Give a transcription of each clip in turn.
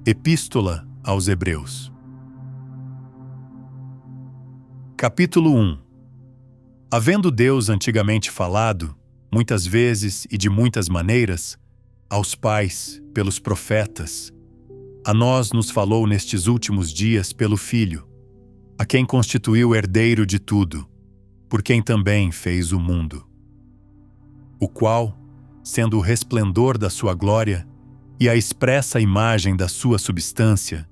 Epístola aos Hebreus. Capítulo 1. Havendo Deus antigamente falado, muitas vezes e de muitas maneiras, aos pais, pelos profetas, a nós nos falou nestes últimos dias pelo Filho, a quem constituiu herdeiro de tudo, por quem também fez o mundo. O qual, sendo o resplendor da sua glória e a expressa imagem da sua substância,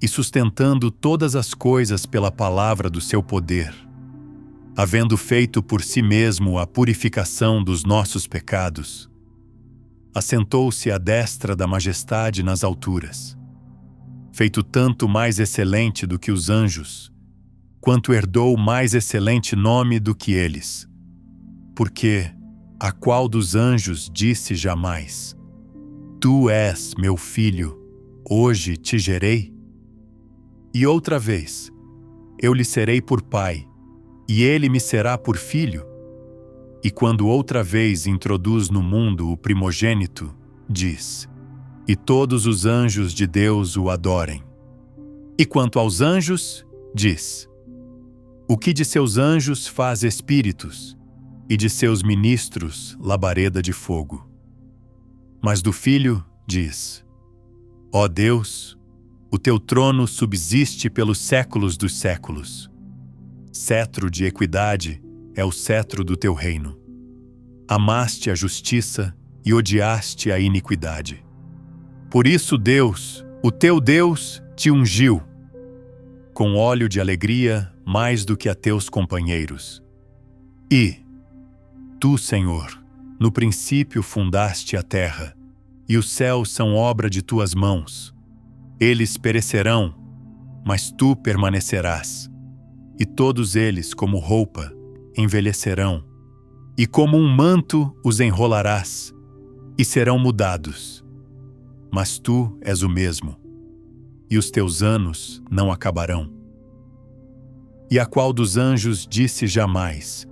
e sustentando todas as coisas pela palavra do seu poder, havendo feito por si mesmo a purificação dos nossos pecados, assentou-se à destra da majestade nas alturas, feito tanto mais excelente do que os anjos, quanto herdou mais excelente nome do que eles. Porque a qual dos anjos disse jamais: Tu és meu filho, hoje te gerei? E outra vez, eu lhe serei por pai, e ele me será por filho? E quando outra vez introduz no mundo o primogênito, diz: E todos os anjos de Deus o adorem. E quanto aos anjos, diz: O que de seus anjos faz espíritos, e de seus ministros labareda de fogo. Mas do Filho diz: Ó Deus, o teu trono subsiste pelos séculos dos séculos. Cetro de equidade é o cetro do teu reino. Amaste a justiça e odiaste a iniquidade. Por isso Deus, o teu Deus, te ungiu com óleo de alegria mais do que a teus companheiros. E tu, Senhor, no princípio fundaste a terra, e os céus são obra de tuas mãos. Eles perecerão, mas tu permanecerás. E todos eles, como roupa, envelhecerão, e como um manto os enrolarás, e serão mudados. Mas tu és o mesmo, e os teus anos não acabarão. E a qual dos anjos disse jamais: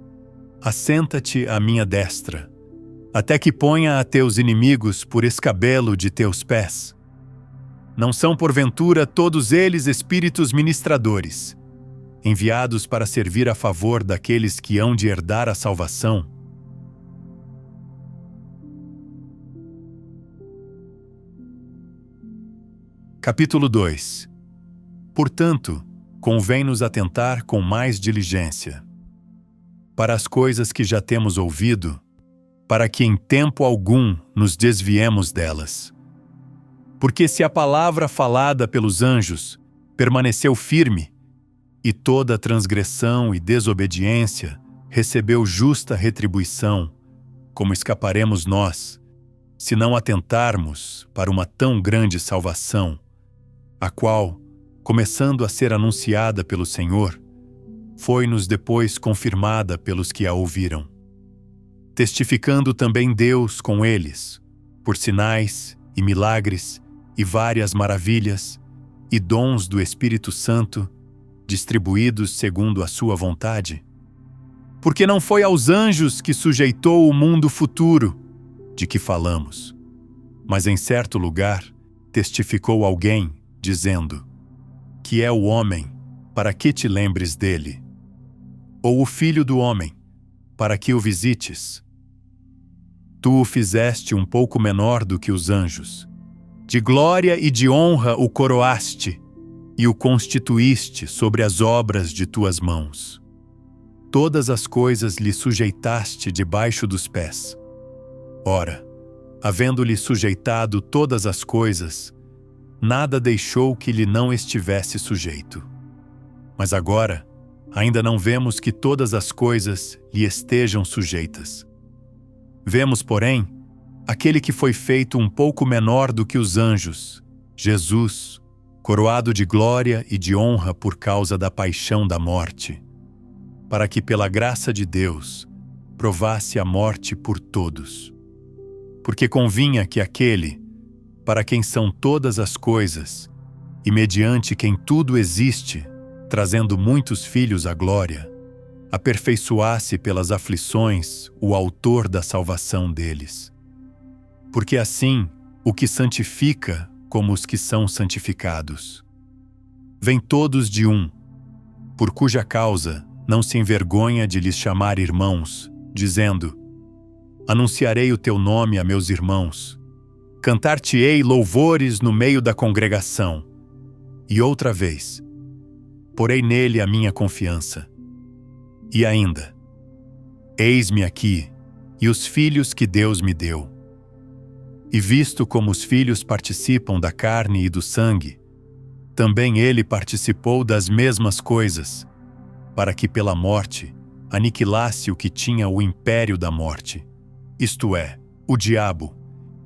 Assenta-te à minha destra, até que ponha a teus inimigos por escabelo de teus pés? Não são porventura todos eles espíritos ministradores, enviados para servir a favor daqueles que hão de herdar a salvação? Capítulo 2. Portanto, convém-nos atentar com mais diligência para as coisas que já temos ouvido, para que em tempo algum nos desviemos delas. Porque se a palavra falada pelos anjos permaneceu firme, e toda transgressão e desobediência recebeu justa retribuição, como escaparemos nós, se não atentarmos para uma tão grande salvação, a qual, começando a ser anunciada pelo Senhor, foi-nos depois confirmada pelos que a ouviram, testificando também Deus com eles, por sinais e milagres e várias maravilhas e dons do Espírito Santo, distribuídos segundo a sua vontade? Porque não foi aos anjos que sujeitou o mundo futuro, de que falamos, mas em certo lugar testificou alguém, dizendo: Que é o homem, para que te lembres dele? Ou o filho do homem, para que o visites? Tu o fizeste um pouco menor do que os anjos. De glória e de honra o coroaste, e o constituíste sobre as obras de tuas mãos. Todas as coisas lhe sujeitaste debaixo dos pés. Ora, havendo-lhe sujeitado todas as coisas, nada deixou que lhe não estivesse sujeito. Mas agora, ainda não vemos que todas as coisas lhe estejam sujeitas. Vemos, porém, aquele que foi feito um pouco menor do que os anjos, Jesus, coroado de glória e de honra por causa da paixão da morte, para que pela graça de Deus provasse a morte por todos. Porque convinha que aquele, para quem são todas as coisas, e mediante quem tudo existe, trazendo muitos filhos à glória, aperfeiçoasse pelas aflições o autor da salvação deles. Porque assim, o que santifica como os que são santificados. Vêm todos de um, por cuja causa não se envergonha de lhes chamar irmãos, dizendo: anunciarei o teu nome a meus irmãos, cantar-te-ei louvores no meio da congregação. E outra vez, porei nele a minha confiança. E ainda, eis-me aqui e os filhos que Deus me deu. E visto como os filhos participam da carne e do sangue, também ele participou das mesmas coisas, para que pela morte aniquilasse o que tinha o império da morte, isto é, o diabo,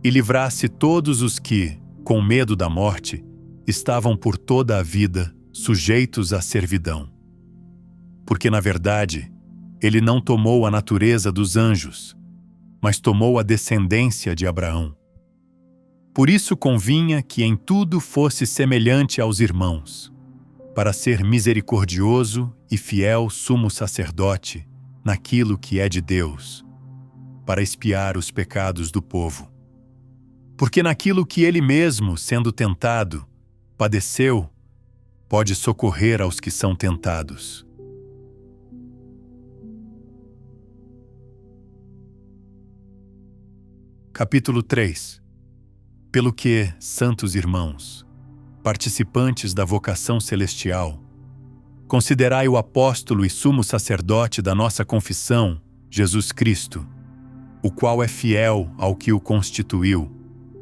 e livrasse todos os que, com medo da morte, estavam por toda a vida sujeitos à servidão. Porque, na verdade, ele não tomou a natureza dos anjos, mas tomou a descendência de Abraão. Por isso convinha que em tudo fosse semelhante aos irmãos, para ser misericordioso e fiel sumo sacerdote naquilo que é de Deus, para expiar os pecados do povo. Porque naquilo que ele mesmo, sendo tentado, padeceu, pode socorrer aos que são tentados. Capítulo 3. Pelo que, santos irmãos, participantes da vocação celestial, considerai o apóstolo e sumo sacerdote da nossa confissão, Jesus Cristo, o qual é fiel ao que o constituiu,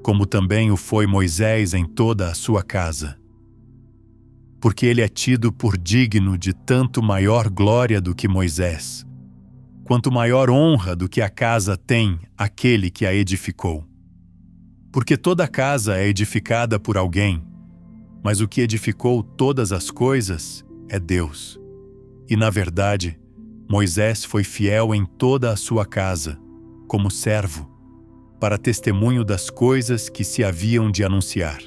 como também o foi Moisés em toda a sua casa. Porque ele é tido por digno de tanto maior glória do que Moisés, quanto maior honra do que a casa tem aquele que a edificou. Porque toda casa é edificada por alguém, mas o que edificou todas as coisas é Deus. E, na verdade, Moisés foi fiel em toda a sua casa, como servo, para testemunho das coisas que se haviam de anunciar.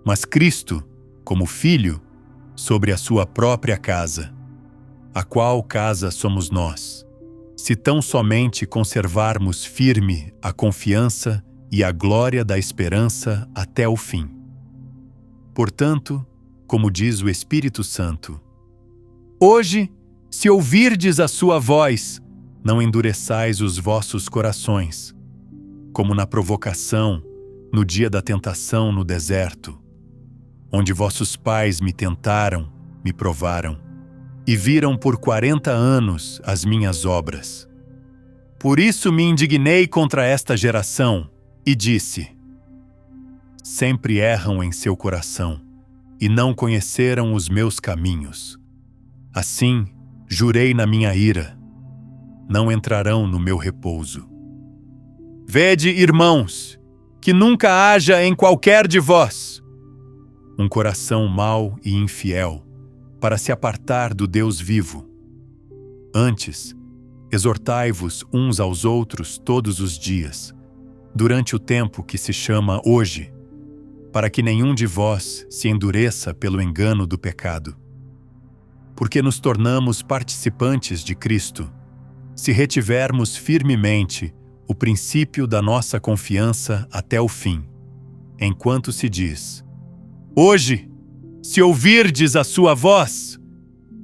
Mas Cristo, como filho, sobre a sua própria casa, a qual casa somos nós, se tão somente conservarmos firme a confiança e a glória da esperança até o fim. Portanto, como diz o Espírito Santo, hoje, se ouvirdes a sua voz, não endureçais os vossos corações, como na provocação, no dia da tentação no deserto, onde vossos pais me tentaram, me provaram, e viram por 40 anos as minhas obras. Por isso me indignei contra esta geração, e disse: sempre erram em seu coração, e não conheceram os meus caminhos. Assim, jurei na minha ira: não entrarão no meu repouso. Vede, irmãos, que nunca haja em qualquer de vós um coração mau e infiel, para se apartar do Deus vivo. Antes, exortai-vos uns aos outros todos os dias, durante o tempo que se chama hoje, para que nenhum de vós se endureça pelo engano do pecado. Porque nos tornamos participantes de Cristo, se retivermos firmemente o princípio da nossa confiança até o fim, enquanto se diz: hoje, se ouvirdes a sua voz,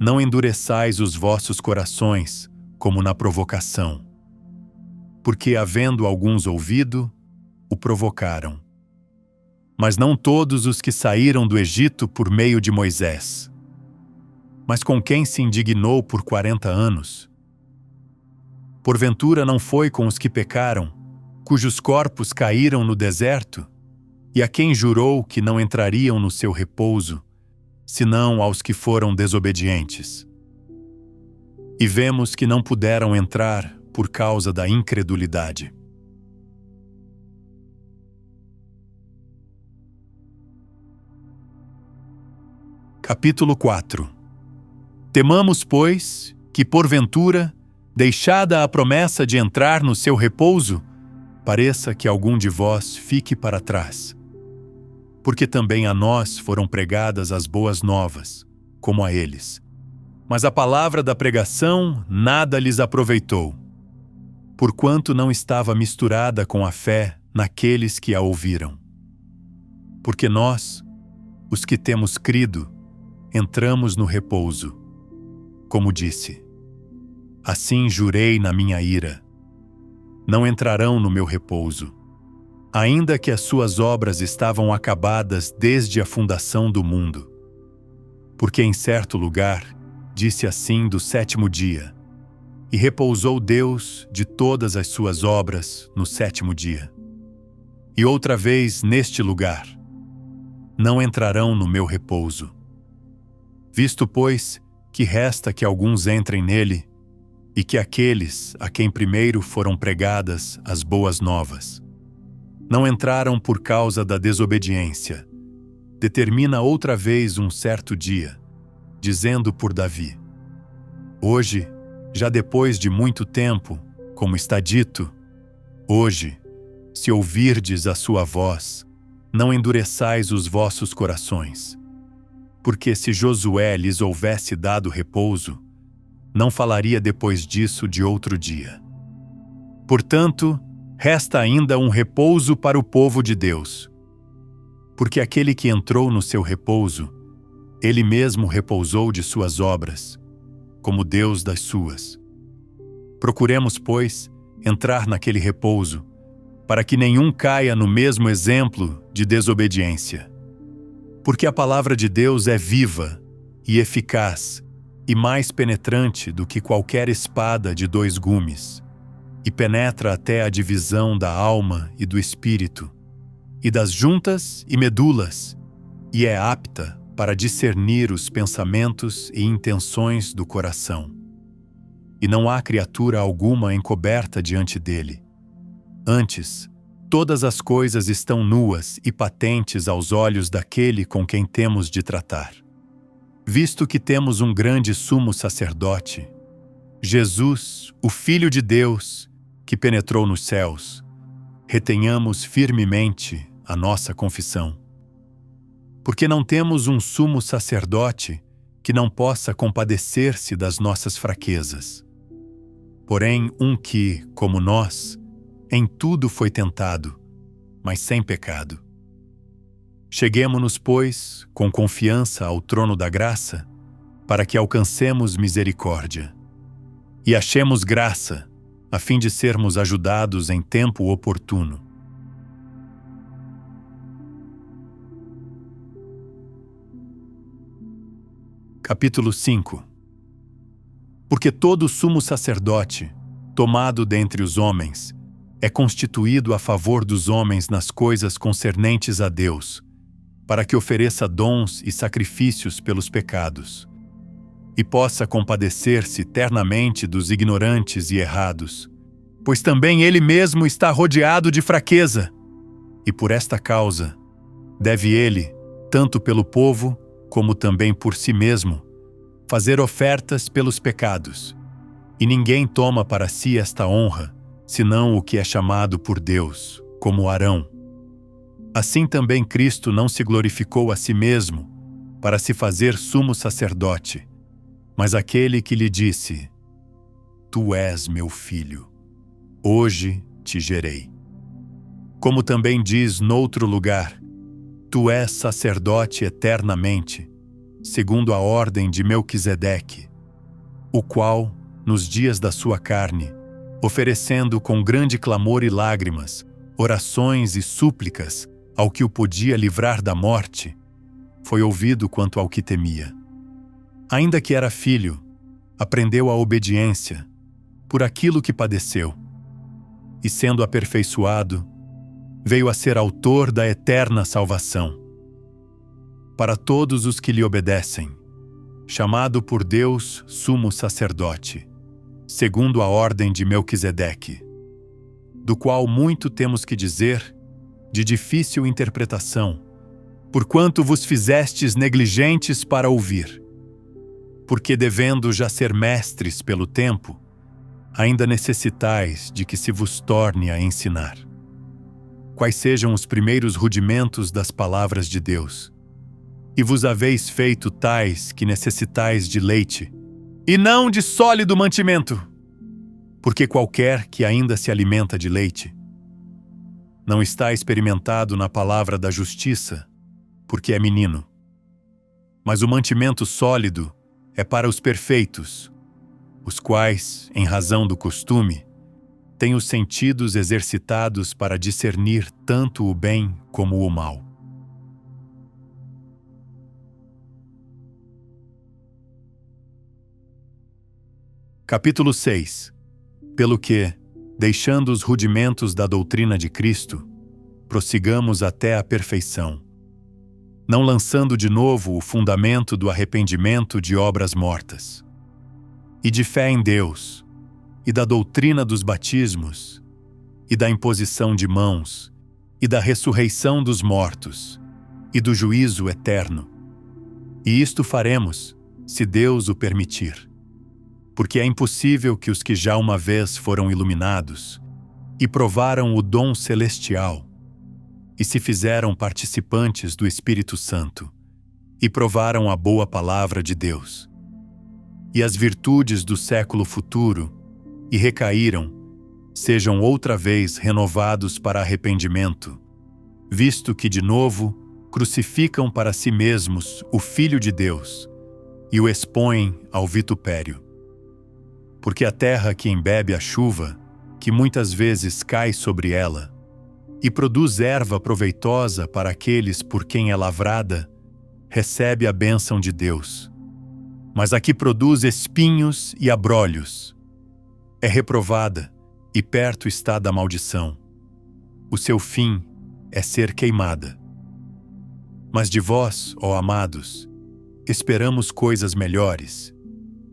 não endureçais os vossos corações, como na provocação. Porque, havendo alguns ouvido, o provocaram. Mas não todos os que saíram do Egito por meio de Moisés. Mas com quem se indignou por 40 anos? Porventura não foi com os que pecaram, cujos corpos caíram no deserto, e a quem jurou que não entrariam no seu repouso, senão aos que foram desobedientes. E vemos que não puderam entrar por causa da incredulidade. Capítulo 4. Temamos, pois, que porventura, deixada a promessa de entrar no seu repouso, pareça que algum de vós fique para trás. Porque também a nós foram pregadas as boas novas, como a eles. Mas a palavra da pregação nada lhes aproveitou, porquanto não estava misturada com a fé naqueles que a ouviram. porque nós, os que temos crido, entramos no repouso. Como disse: assim jurei na minha ira: não entrarão no meu repouso, ainda que as suas obras estavam acabadas desde a fundação do mundo. Porque em certo lugar disse assim do sétimo dia: e repousou Deus de todas as suas obras no sétimo dia. E outra vez neste lugar: não entrarão no meu repouso. Visto, pois, que resta que alguns entrem nele, e que aqueles a quem primeiro foram pregadas as boas novas não entraram por causa da desobediência, determina outra vez um certo dia, dizendo por Davi: hoje, já depois de muito tempo, como está dito, hoje, se ouvirdes a sua voz, não endureçais os vossos corações. Porque se Josué lhes houvesse dado repouso, não falaria depois disso de outro dia. Portanto, resta ainda um repouso para o povo de Deus. Porque aquele que entrou no seu repouso, ele mesmo repousou de suas obras, como Deus das suas. Procuremos, pois, entrar naquele repouso, para que nenhum caia no mesmo exemplo de desobediência. Porque a palavra de Deus é viva e eficaz e mais penetrante do que qualquer espada de 2 gumes, e penetra até a divisão da alma e do espírito, e das juntas e medulas, e é apta para discernir os pensamentos e intenções do coração. E não há criatura alguma encoberta diante dele. Antes, todas as coisas estão nuas e patentes aos olhos daquele com quem temos de tratar. Visto que temos um grande sumo sacerdote, Jesus, o Filho de Deus, que penetrou nos céus, retenhamos firmemente a nossa confissão. Porque não temos um sumo sacerdote que não possa compadecer-se das nossas fraquezas. Porém, um que, como nós, em tudo foi tentado, mas sem pecado. Cheguemo-nos, pois, com confiança ao trono da graça, para que alcancemos misericórdia e achemos graça, a fim de sermos ajudados em tempo oportuno. Capítulo 5. Porque todo sumo sacerdote, tomado dentre os homens, é constituído a favor dos homens nas coisas concernentes a Deus, para que ofereça dons e sacrifícios pelos pecados, e possa compadecer-se ternamente dos ignorantes e errados, pois também ele mesmo está rodeado de fraqueza, e por esta causa deve ele, tanto pelo povo como também por si mesmo, fazer ofertas pelos pecados. E ninguém toma para si esta honra, senão o que é chamado por Deus, como Arão. Assim também Cristo não se glorificou a si mesmo, para se fazer sumo sacerdote, mas aquele que lhe disse: Tu és meu filho, hoje te gerei. Como também diz noutro lugar: Tu és sacerdote eternamente, segundo a ordem de Melquisedeque, o qual, nos dias da sua carne, oferecendo com grande clamor e lágrimas, orações e súplicas ao que o podia livrar da morte, foi ouvido quanto ao que temia. Ainda que era filho, aprendeu a obediência, por aquilo que padeceu, e sendo aperfeiçoado, veio a ser autor da eterna salvação. Para todos os que lhe obedecem, chamado por Deus sumo sacerdote, segundo a ordem de Melquisedeque, do qual muito temos que dizer, de difícil interpretação, porquanto vos fizestes negligentes para ouvir. Porque devendo já ser mestres pelo tempo, ainda necessitais de que se vos torne a ensinar. Quais sejam os primeiros rudimentos das palavras de Deus? E vos haveis feito tais que necessitais de leite, e não de sólido mantimento. Porque qualquer que ainda se alimenta de leite, não está experimentado na palavra da justiça, porque é menino. Mas o mantimento sólido é para os perfeitos, os quais, em razão do costume, têm os sentidos exercitados para discernir tanto o bem como o mal. Capítulo 6. Pelo que, deixando os rudimentos da doutrina de Cristo, prossigamos até a perfeição, não lançando de novo o fundamento do arrependimento de obras mortas, e de fé em Deus, e da doutrina dos batismos, e da imposição de mãos, e da ressurreição dos mortos, e do juízo eterno. E isto faremos, se Deus o permitir. Porque é impossível que os que já uma vez foram iluminados, e provaram o dom celestial, e se fizeram participantes do Espírito Santo, e provaram a boa palavra de Deus, e as virtudes do século futuro, e recaíram, sejam outra vez renovados para arrependimento, visto que de novo crucificam para si mesmos o Filho de Deus, e o expõem ao vitupério. Porque a terra que embebe a chuva, que muitas vezes cai sobre ela, e produz erva proveitosa para aqueles por quem é lavrada, recebe a bênção de Deus. Mas a que produz espinhos e abrolhos é reprovada, e perto está da maldição. O seu fim é ser queimada. Mas de vós, ó amados, esperamos coisas melhores,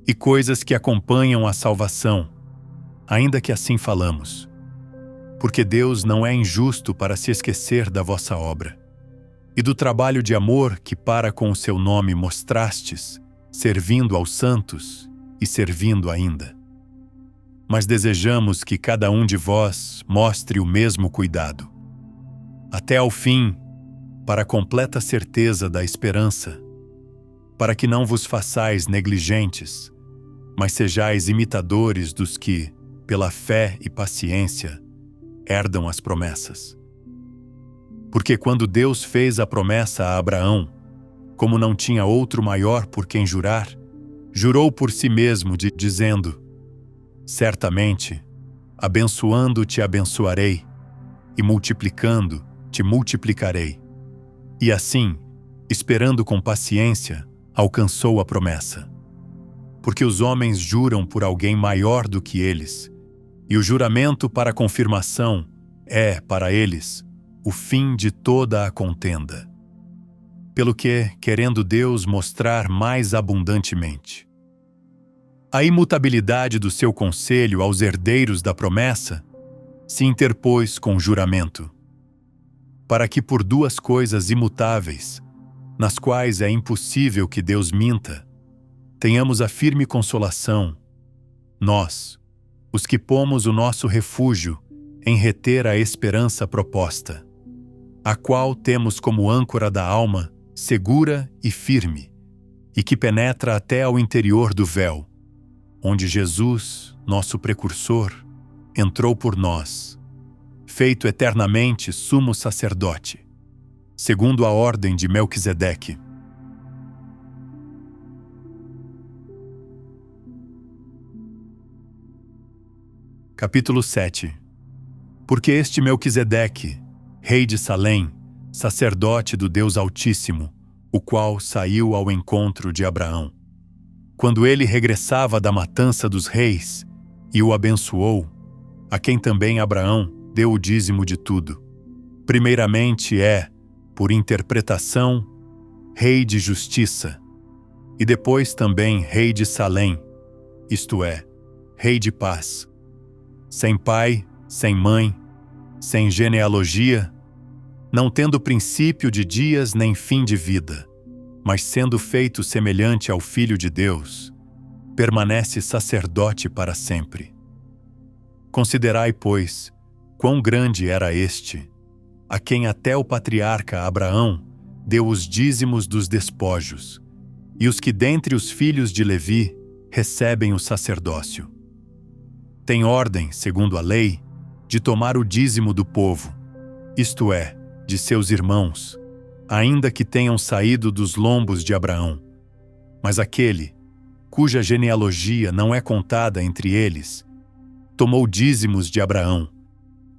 e coisas que acompanham a salvação, ainda que assim falamos. Porque Deus não é injusto para se esquecer da vossa obra, e do trabalho de amor que para com o seu nome mostrastes, servindo aos santos e servindo ainda. Mas desejamos que cada um de vós mostre o mesmo cuidado, até ao fim, para a completa certeza da esperança, para que não vos façais negligentes, mas sejais imitadores dos que, pela fé e paciência, herdam as promessas. Porque quando Deus fez a promessa a Abraão, como não tinha outro maior por quem jurar, jurou por si mesmo, dizendo: certamente, abençoando te abençoarei, e multiplicando te multiplicarei. E assim, esperando com paciência, alcançou a promessa. Porque os homens juram por alguém maior do que eles, e o juramento para confirmação é, para eles, o fim de toda a contenda. Pelo que, querendo Deus mostrar mais abundantemente a imutabilidade do seu conselho aos herdeiros da promessa, se interpôs com juramento, para que por duas coisas imutáveis, nas quais é impossível que Deus minta, tenhamos a firme consolação, nós, os que pomos o nosso refúgio em reter a esperança proposta, a qual temos como âncora da alma segura e firme, e que penetra até ao interior do véu, onde Jesus, nosso precursor, entrou por nós, feito eternamente sumo sacerdote, segundo a ordem de Melquisedeque. Capítulo 7. Porque este Melquisedeque, rei de Salém, sacerdote do Deus Altíssimo, o qual saiu ao encontro de Abraão, quando ele regressava da matança dos reis, e o abençoou, a quem também Abraão deu o dízimo de tudo. Primeiramente é, por interpretação, rei de justiça, e depois também rei de Salém, isto é, rei de paz, sem pai, sem mãe, sem genealogia, não tendo princípio de dias nem fim de vida, mas sendo feito semelhante ao Filho de Deus, permanece sacerdote para sempre. Considerai, pois, quão grande era este, a quem até o patriarca Abraão deu os dízimos dos despojos, e os que dentre os filhos de Levi recebem o sacerdócio. Tem ordem, segundo a lei, de tomar o dízimo do povo, isto é, de seus irmãos, ainda que tenham saído dos lombos de Abraão. Mas aquele, cuja genealogia não é contada entre eles, tomou dízimos de Abraão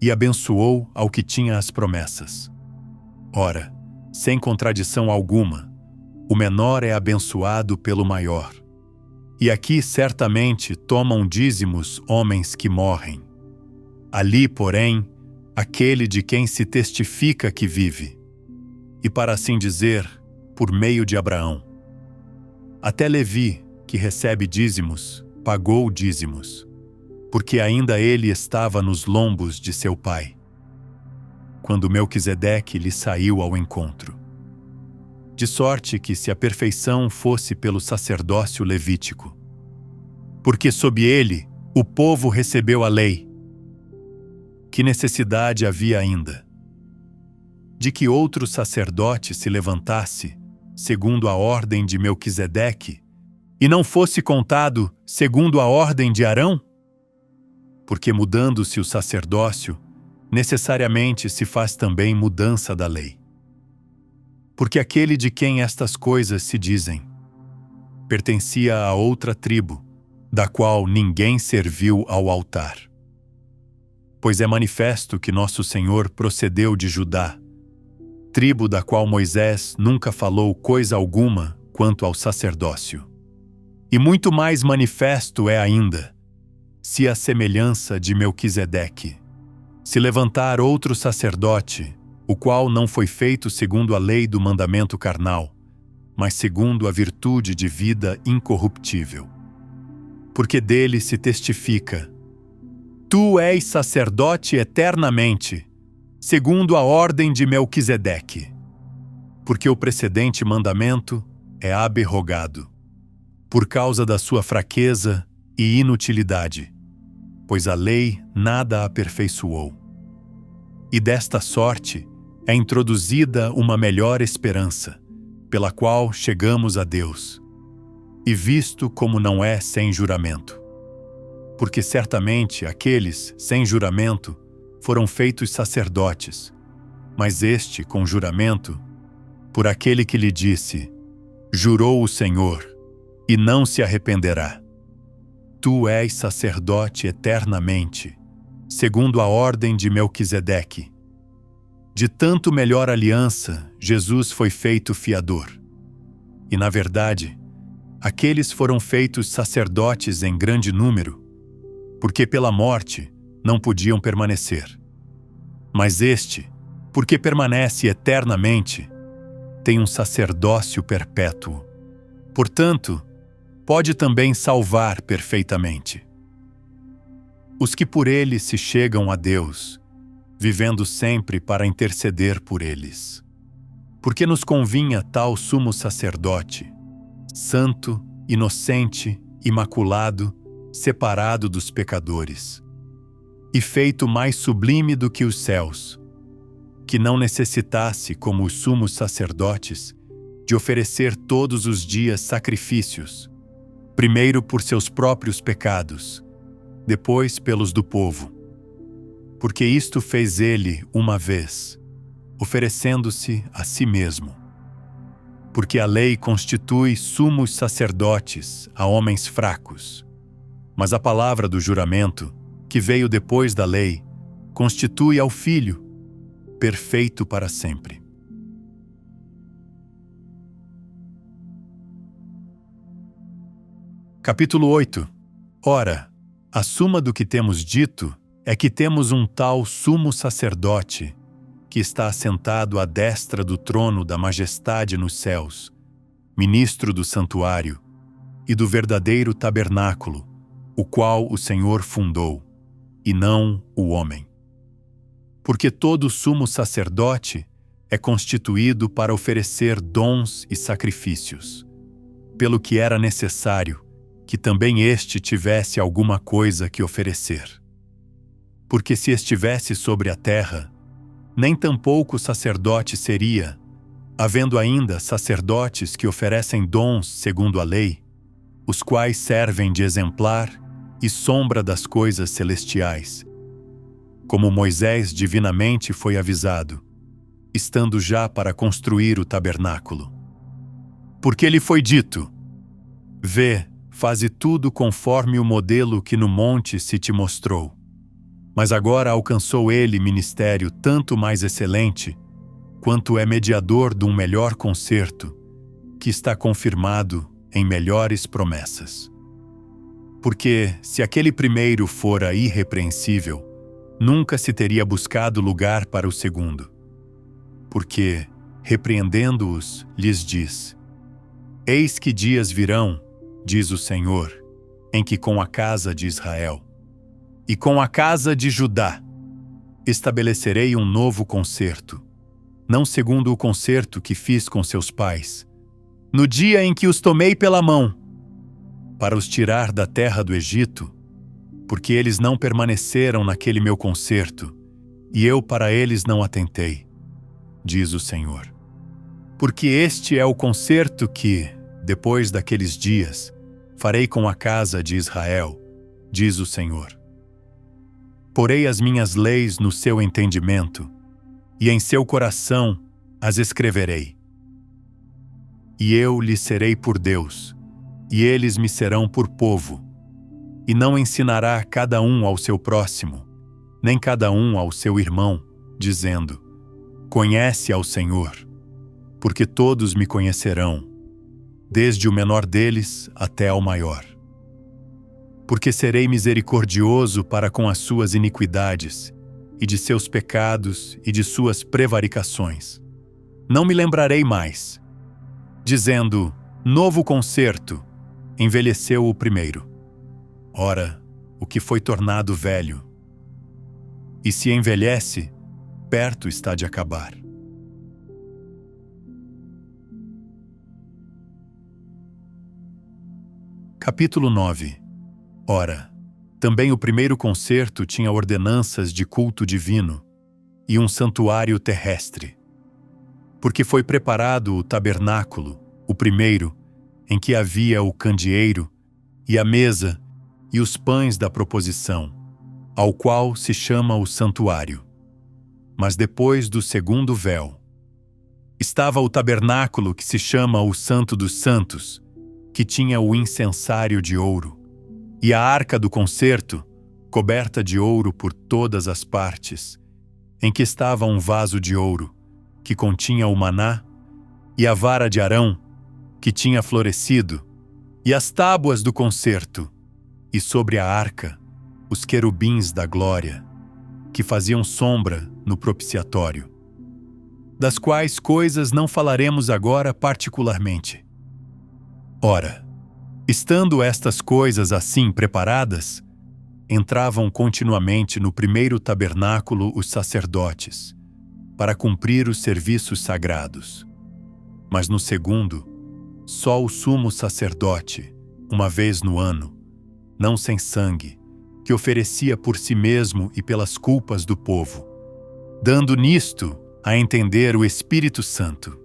e abençoou ao que tinha as promessas. Ora, sem contradição alguma, o menor é abençoado pelo maior. E aqui certamente tomam dízimos homens que morrem. Ali, porém, aquele de quem se testifica que vive, e para assim dizer, por meio de Abraão. Até Levi, que recebe dízimos, pagou dízimos, porque ainda ele estava nos lombos de seu pai, quando Melquisedeque lhe saiu ao encontro. De sorte que se a perfeição fosse pelo sacerdócio levítico, porque sob ele o povo recebeu a lei, que necessidade havia ainda de que outro sacerdote se levantasse, segundo a ordem de Melquisedeque, e não fosse contado segundo a ordem de Arão? Porque mudando-se o sacerdócio, necessariamente se faz também mudança da lei. Porque aquele de quem estas coisas se dizem pertencia a outra tribo, da qual ninguém serviu ao altar. Pois é manifesto que nosso Senhor procedeu de Judá, tribo da qual Moisés nunca falou coisa alguma quanto ao sacerdócio. E muito mais manifesto é ainda, se a semelhança de Melquisedeque se levantar outro sacerdote, o qual não foi feito segundo a lei do mandamento carnal, mas segundo a virtude de vida incorruptível. Porque dele se testifica: Tu és sacerdote eternamente, segundo a ordem de Melquisedeque. Porque o precedente mandamento é abrogado, por causa da sua fraqueza e inutilidade, pois a lei nada aperfeiçoou. E desta sorte é introduzida uma melhor esperança, pela qual chegamos a Deus, e visto como não é sem juramento. Porque certamente aqueles sem juramento foram feitos sacerdotes, mas este com juramento, por aquele que lhe disse: Jurou o Senhor, e não se arrependerá. Tu és sacerdote eternamente, segundo a ordem de Melquisedeque. De tanto melhor aliança, Jesus foi feito fiador. E, na verdade, aqueles foram feitos sacerdotes em grande número, porque pela morte não podiam permanecer. Mas este, porque permanece eternamente, tem um sacerdócio perpétuo. Portanto, pode também salvar perfeitamente os que por ele se chegam a Deus, vivendo sempre para interceder por eles. Porque nos convinha tal sumo sacerdote, santo, inocente, imaculado, separado dos pecadores, e feito mais sublime do que os céus, que não necessitasse, como os sumos sacerdotes, de oferecer todos os dias sacrifícios, primeiro por seus próprios pecados, depois pelos do povo. Porque isto fez ele uma vez, oferecendo-se a si mesmo. Porque a lei constitui sumos sacerdotes a homens fracos, mas a palavra do juramento, que veio depois da lei, constitui ao Filho, perfeito para sempre. Capítulo 8. Ora, a suma do que temos dito é que temos um tal sumo sacerdote, que está assentado à destra do trono da majestade nos céus, ministro do santuário e do verdadeiro tabernáculo, o qual o Senhor fundou, e não o homem. Porque todo sumo sacerdote é constituído para oferecer dons e sacrifícios, pelo que era necessário que também este tivesse alguma coisa que oferecer. Porque se estivesse sobre a terra, nem tampouco sacerdote seria, havendo ainda sacerdotes que oferecem dons segundo a lei, os quais servem de exemplar e sombra das coisas celestiais, como Moisés divinamente foi avisado: estando já para construir o tabernáculo. Porque lhe foi dito: Vê, faze tudo conforme o modelo que no monte se te mostrou. Mas agora alcançou ele ministério tanto mais excelente, quanto é mediador de um melhor concerto, que está confirmado em melhores promessas. Porque, se aquele primeiro fora irrepreensível, nunca se teria buscado lugar para o segundo. Porque, repreendendo-os, lhes diz: Eis que dias virão, diz o Senhor, em que com a casa de Israel e com a casa de Judá estabelecerei um novo concerto, não segundo o concerto que fiz com seus pais, no dia em que os tomei pela mão, para os tirar da terra do Egito, porque eles não permaneceram naquele meu concerto, e eu para eles não atentei, diz o Senhor. Porque este é o concerto que, depois daqueles dias, farei com a casa de Israel, diz o Senhor. Porei as minhas leis no seu entendimento, e em seu coração as escreverei. E eu lhes serei por Deus, e eles me serão por povo, e não ensinará cada um ao seu próximo, nem cada um ao seu irmão, dizendo: Conhece ao Senhor, porque todos me conhecerão, desde o menor deles até ao maior. Porque serei misericordioso para com as suas iniquidades, e de seus pecados e de suas prevaricações. Não me lembrarei mais, dizendo: Novo concerto, envelheceu o primeiro. Ora, o que foi tornado velho, e se envelhece, perto está de acabar. Capítulo 9. Ora, também o primeiro concerto tinha ordenanças de culto divino e um santuário terrestre. Porque foi preparado o tabernáculo, o primeiro, em que havia o candeeiro e a mesa e os pães da proposição, ao qual se chama o santuário. Mas depois do segundo véu, estava o tabernáculo que se chama o Santo dos Santos, que tinha o incensário de ouro, e a arca do concerto, coberta de ouro por todas as partes, em que estava um vaso de ouro, que continha o maná, e a vara de Arão, que tinha florescido, e as tábuas do concerto, e sobre a arca, os querubins da glória, que faziam sombra no propiciatório. Das quais coisas não falaremos agora particularmente. Ora, estando estas coisas assim preparadas, entravam continuamente no primeiro tabernáculo os sacerdotes, para cumprir os serviços sagrados. Mas no segundo, só o sumo sacerdote, uma vez no ano, não sem sangue, que oferecia por si mesmo e pelas culpas do povo, dando nisto a entender o Espírito Santo,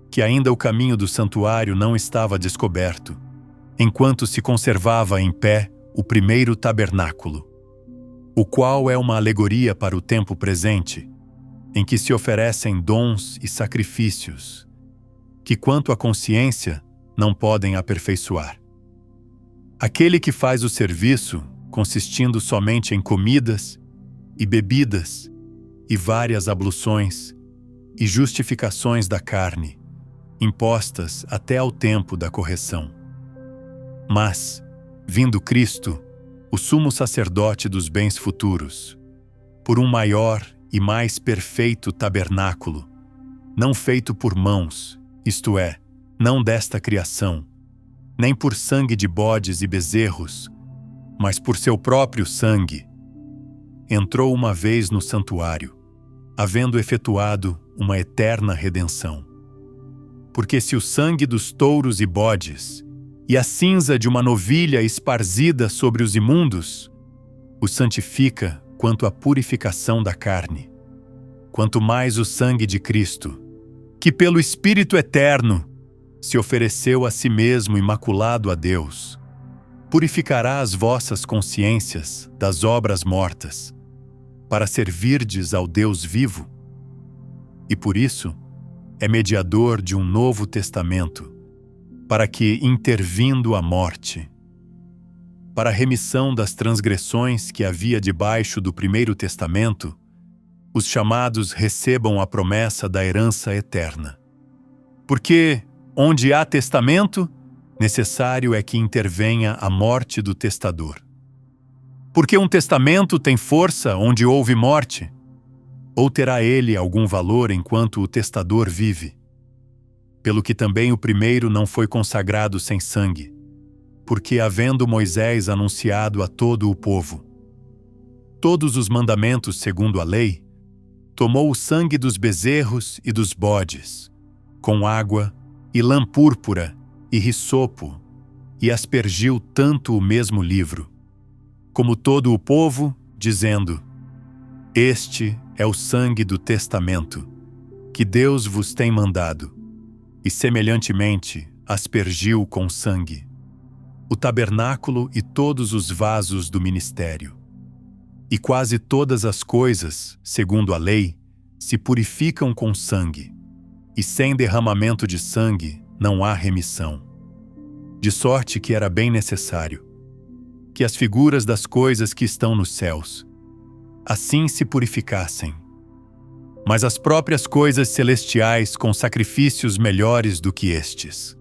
que ainda o caminho do santuário não estava descoberto, enquanto se conservava em pé o primeiro tabernáculo, o qual é uma alegoria para o tempo presente, em que se oferecem dons e sacrifícios, que quanto à consciência não podem aperfeiçoar. Aquele que faz o serviço, consistindo somente em comidas e bebidas e várias abluções e justificações da carne, impostas até ao tempo da correção. Mas, vindo Cristo, o sumo sacerdote dos bens futuros, por um maior e mais perfeito tabernáculo, não feito por mãos, isto é, não desta criação, nem por sangue de bodes e bezerros, mas por seu próprio sangue, entrou uma vez no santuário, havendo efetuado uma eterna redenção. Porque se o sangue dos touros e bodes, e a cinza de uma novilha esparzida sobre os imundos, o santifica quanto à purificação da carne, quanto mais o sangue de Cristo, que pelo Espírito Eterno se ofereceu a si mesmo imaculado a Deus, purificará as vossas consciências das obras mortas, para servirdes ao Deus vivo. e por isso é mediador de um novo testamento, para que, intervindo a morte, para a remissão das transgressões que havia debaixo do primeiro testamento, os chamados recebam a promessa da herança eterna. Porque, onde há testamento, necessário é que intervenha a morte do testador. Porque um testamento tem força onde houve morte? Ou terá ele algum valor enquanto o testador vive? Pelo que também o primeiro não foi consagrado sem sangue, porque havendo Moisés anunciado a todo o povo todos os mandamentos segundo a lei, tomou o sangue dos bezerros e dos bodes, com água e lã púrpura e risopo, e aspergiu tanto o mesmo livro, como todo o povo, dizendo: Este é o sangue do testamento, que Deus vos tem mandado, e semelhantemente aspergiu com sangue o tabernáculo e todos os vasos do ministério. E quase todas as coisas, segundo a lei, se purificam com sangue, e sem derramamento de sangue não há remissão. De sorte que era bem necessário que as figuras das coisas que estão nos céus assim se purificassem, mas as próprias coisas celestiais com sacrifícios melhores do que estes.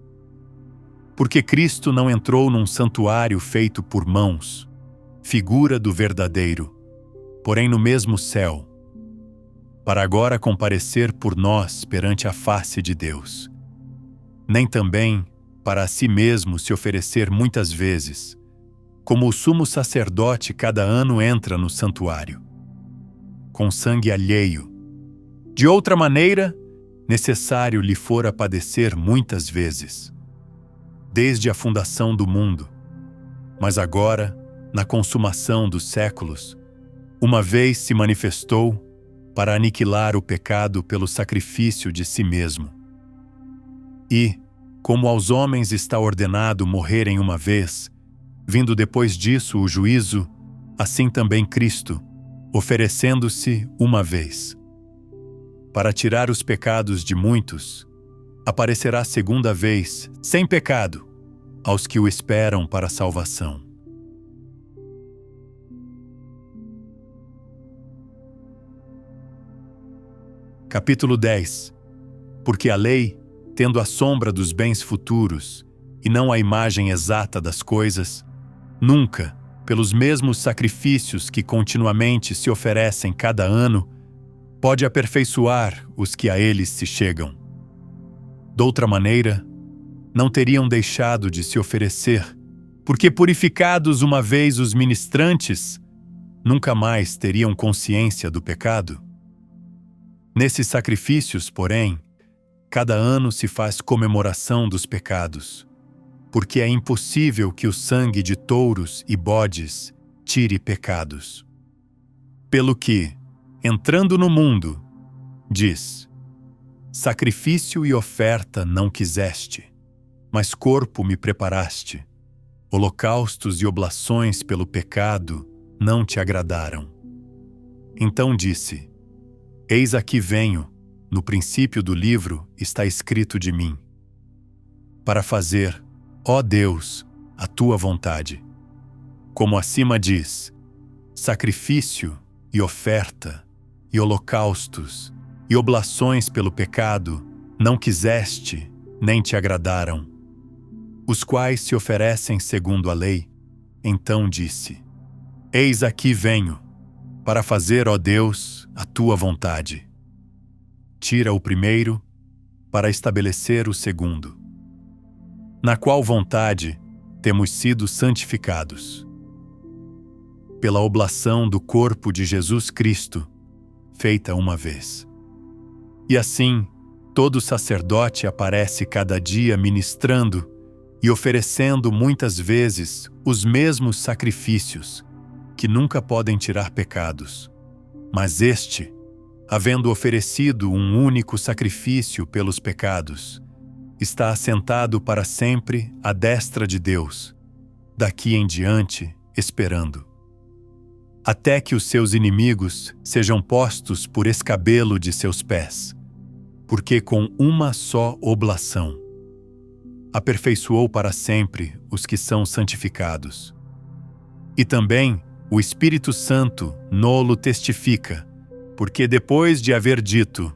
Porque Cristo não entrou num santuário feito por mãos, figura do verdadeiro, porém no mesmo céu, para agora comparecer por nós perante a face de Deus. Nem também para a si mesmo se oferecer muitas vezes, como o sumo sacerdote cada ano entra no santuário, com sangue alheio. De outra maneira, necessário lhe fora padecer muitas vezes, desde a fundação do mundo, mas agora, na consumação dos séculos, uma vez se manifestou para aniquilar o pecado pelo sacrifício de si mesmo. E, como aos homens está ordenado morrerem uma vez, vindo depois disso o juízo, assim também Cristo, oferecendo-se uma vez para tirar os pecados de muitos, aparecerá segunda vez, sem pecado, aos que o esperam para a salvação. Capítulo 10. Porque a lei, tendo a sombra dos bens futuros, e não a imagem exata das coisas, nunca, pelos mesmos sacrifícios que continuamente se oferecem cada ano, pode aperfeiçoar os que a eles se chegam. Doutra maneira, não teriam deixado de se oferecer, porque purificados uma vez os ministrantes, nunca mais teriam consciência do pecado. Nesses sacrifícios, porém, cada ano se faz comemoração dos pecados, porque é impossível que o sangue de touros e bodes tire pecados. Pelo que, entrando no mundo, diz: Sacrifício e oferta não quiseste, mas corpo me preparaste. Holocaustos e oblações pelo pecado não te agradaram. Então disse: Eis aqui venho, no princípio do livro está escrito de mim, para fazer, ó Deus, a tua vontade. Como acima diz: sacrifício e oferta, e holocaustos, e oblações pelo pecado, não quiseste, nem te agradaram, os quais se oferecem segundo a lei. Então disse: Eis aqui venho, para fazer, ó Deus, a tua vontade. Tira o primeiro, para estabelecer o segundo, na qual vontade temos sido santificados, pela oblação do corpo de Jesus Cristo, feita uma vez. E assim, todo sacerdote aparece cada dia ministrando e oferecendo muitas vezes os mesmos sacrifícios, que nunca podem tirar pecados. Mas este, havendo oferecido um único sacrifício pelos pecados, está assentado para sempre à destra de Deus, daqui em diante, esperando, até que os seus inimigos sejam postos por escabelo de seus pés. porque com uma só oblação aperfeiçoou para sempre os que são santificados. E também o Espírito Santo nolo testifica, porque depois de haver dito: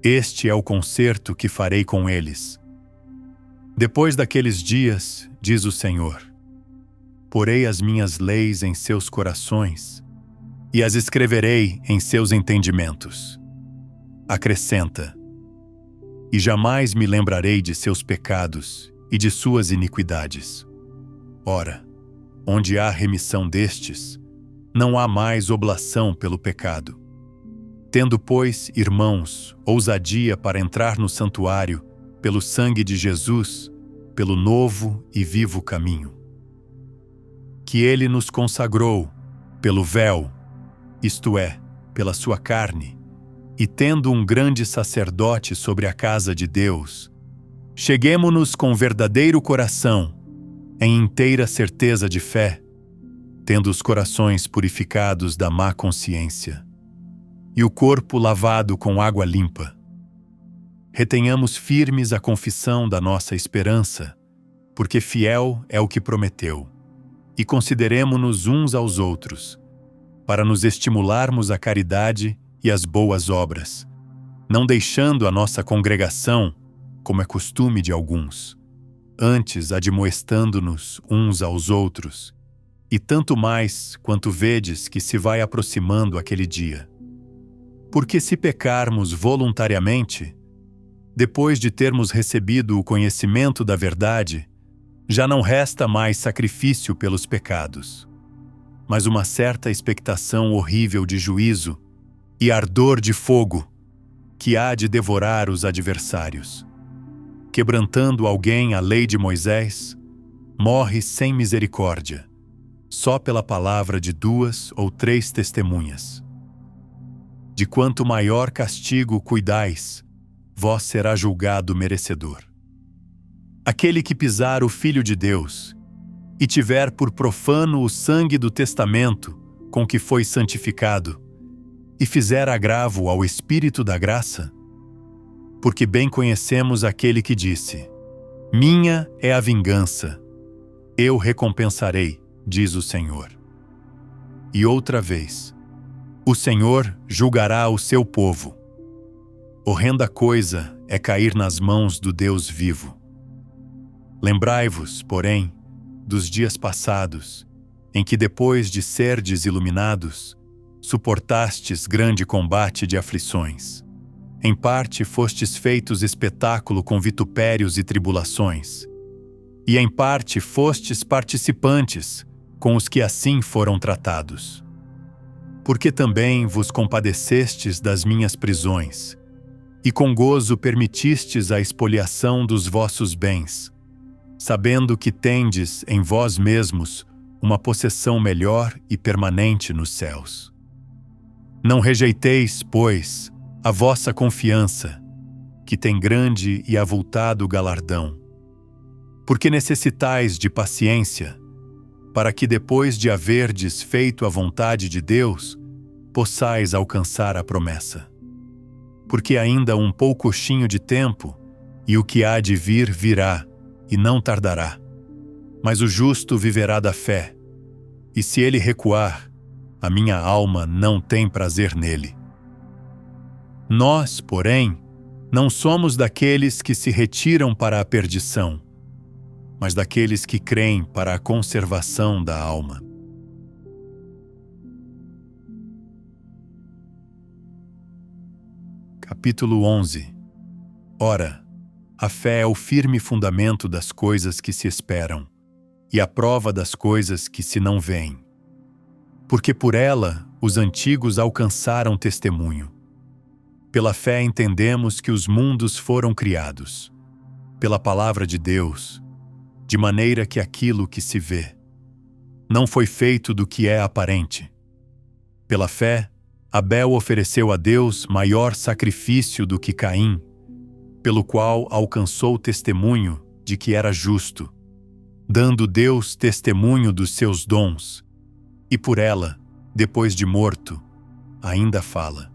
este é o concerto que farei com eles. Depois daqueles dias, diz o Senhor, porei as minhas leis em seus corações e as escreverei em seus entendimentos. Acrescenta: e jamais me lembrarei de seus pecados e de suas iniquidades. Ora, onde há remissão destes, não há mais oblação pelo pecado. Tendo, pois, irmãos, ousadia para entrar no santuário, pelo sangue de Jesus, pelo novo e vivo caminho, que ele nos consagrou, pelo véu, isto é, pela sua carne, e tendo um grande sacerdote sobre a casa de Deus, cheguemo-nos com verdadeiro coração, em inteira certeza de fé, tendo os corações purificados da má consciência, e o corpo lavado com água limpa. Retenhamos firmes a confissão da nossa esperança, porque fiel é o que prometeu, e consideremo-nos uns aos outros, para nos estimularmos à caridade e às boas obras, não deixando a nossa congregação, como é costume de alguns, antes admoestando-nos uns aos outros, e tanto mais quanto vedes que se vai aproximando aquele dia. Porque se pecarmos voluntariamente, depois de termos recebido o conhecimento da verdade, já não resta mais sacrifício pelos pecados, mas uma certa expectação horrível de juízo e ardor de fogo que há de devorar os adversários. Quebrantando alguém a lei de Moisés, morre sem misericórdia, só pela palavra de 2 ou 3 testemunhas. De quanto maior castigo cuidais, vós será julgado merecedor. Aquele que pisar o Filho de Deus e tiver por profano o sangue do testamento com que foi santificado, e fizer agravo ao Espírito da graça, porque bem conhecemos aquele que disse: minha é a vingança, eu recompensarei, diz o Senhor. E outra vez, o Senhor julgará o seu povo. Horrenda coisa é cair nas mãos do Deus vivo. Lembrai-vos, porém, dos dias passados, em que depois de serdes iluminados, suportastes grande combate de aflições. Em parte fostes feitos espetáculo com vitupérios e tribulações, e em parte fostes participantes com os que assim foram tratados. Porque também vos compadecestes das minhas prisões, e com gozo permitistes a expoliação dos vossos bens, sabendo que tendes em vós mesmos uma possessão melhor e permanente nos céus. Não rejeiteis, pois, a vossa confiança, que tem grande e avultado galardão, porque necessitais de paciência, para que depois de haverdes feito a vontade de Deus, possais alcançar a promessa. Porque ainda um poucochinho de tempo, e o que há de vir virá, e não tardará. Mas o justo viverá da fé, e se ele recuar, a minha alma não tem prazer nele. Nós, porém, não somos daqueles que se retiram para a perdição, mas daqueles que creem para a conservação da alma. Capítulo 11. Ora, a fé é o firme fundamento das coisas que se esperam, e a prova das coisas que se não veem. Porque por ela os antigos alcançaram testemunho. Pela fé entendemos que os mundos foram criados, pela palavra de Deus, de maneira que aquilo que se vê não foi feito do que é aparente. Pela fé, Abel ofereceu a Deus maior sacrifício do que Caim, pelo qual alcançou testemunho de que era justo, dando Deus testemunho dos seus dons, e por ela, depois de morto, ainda fala.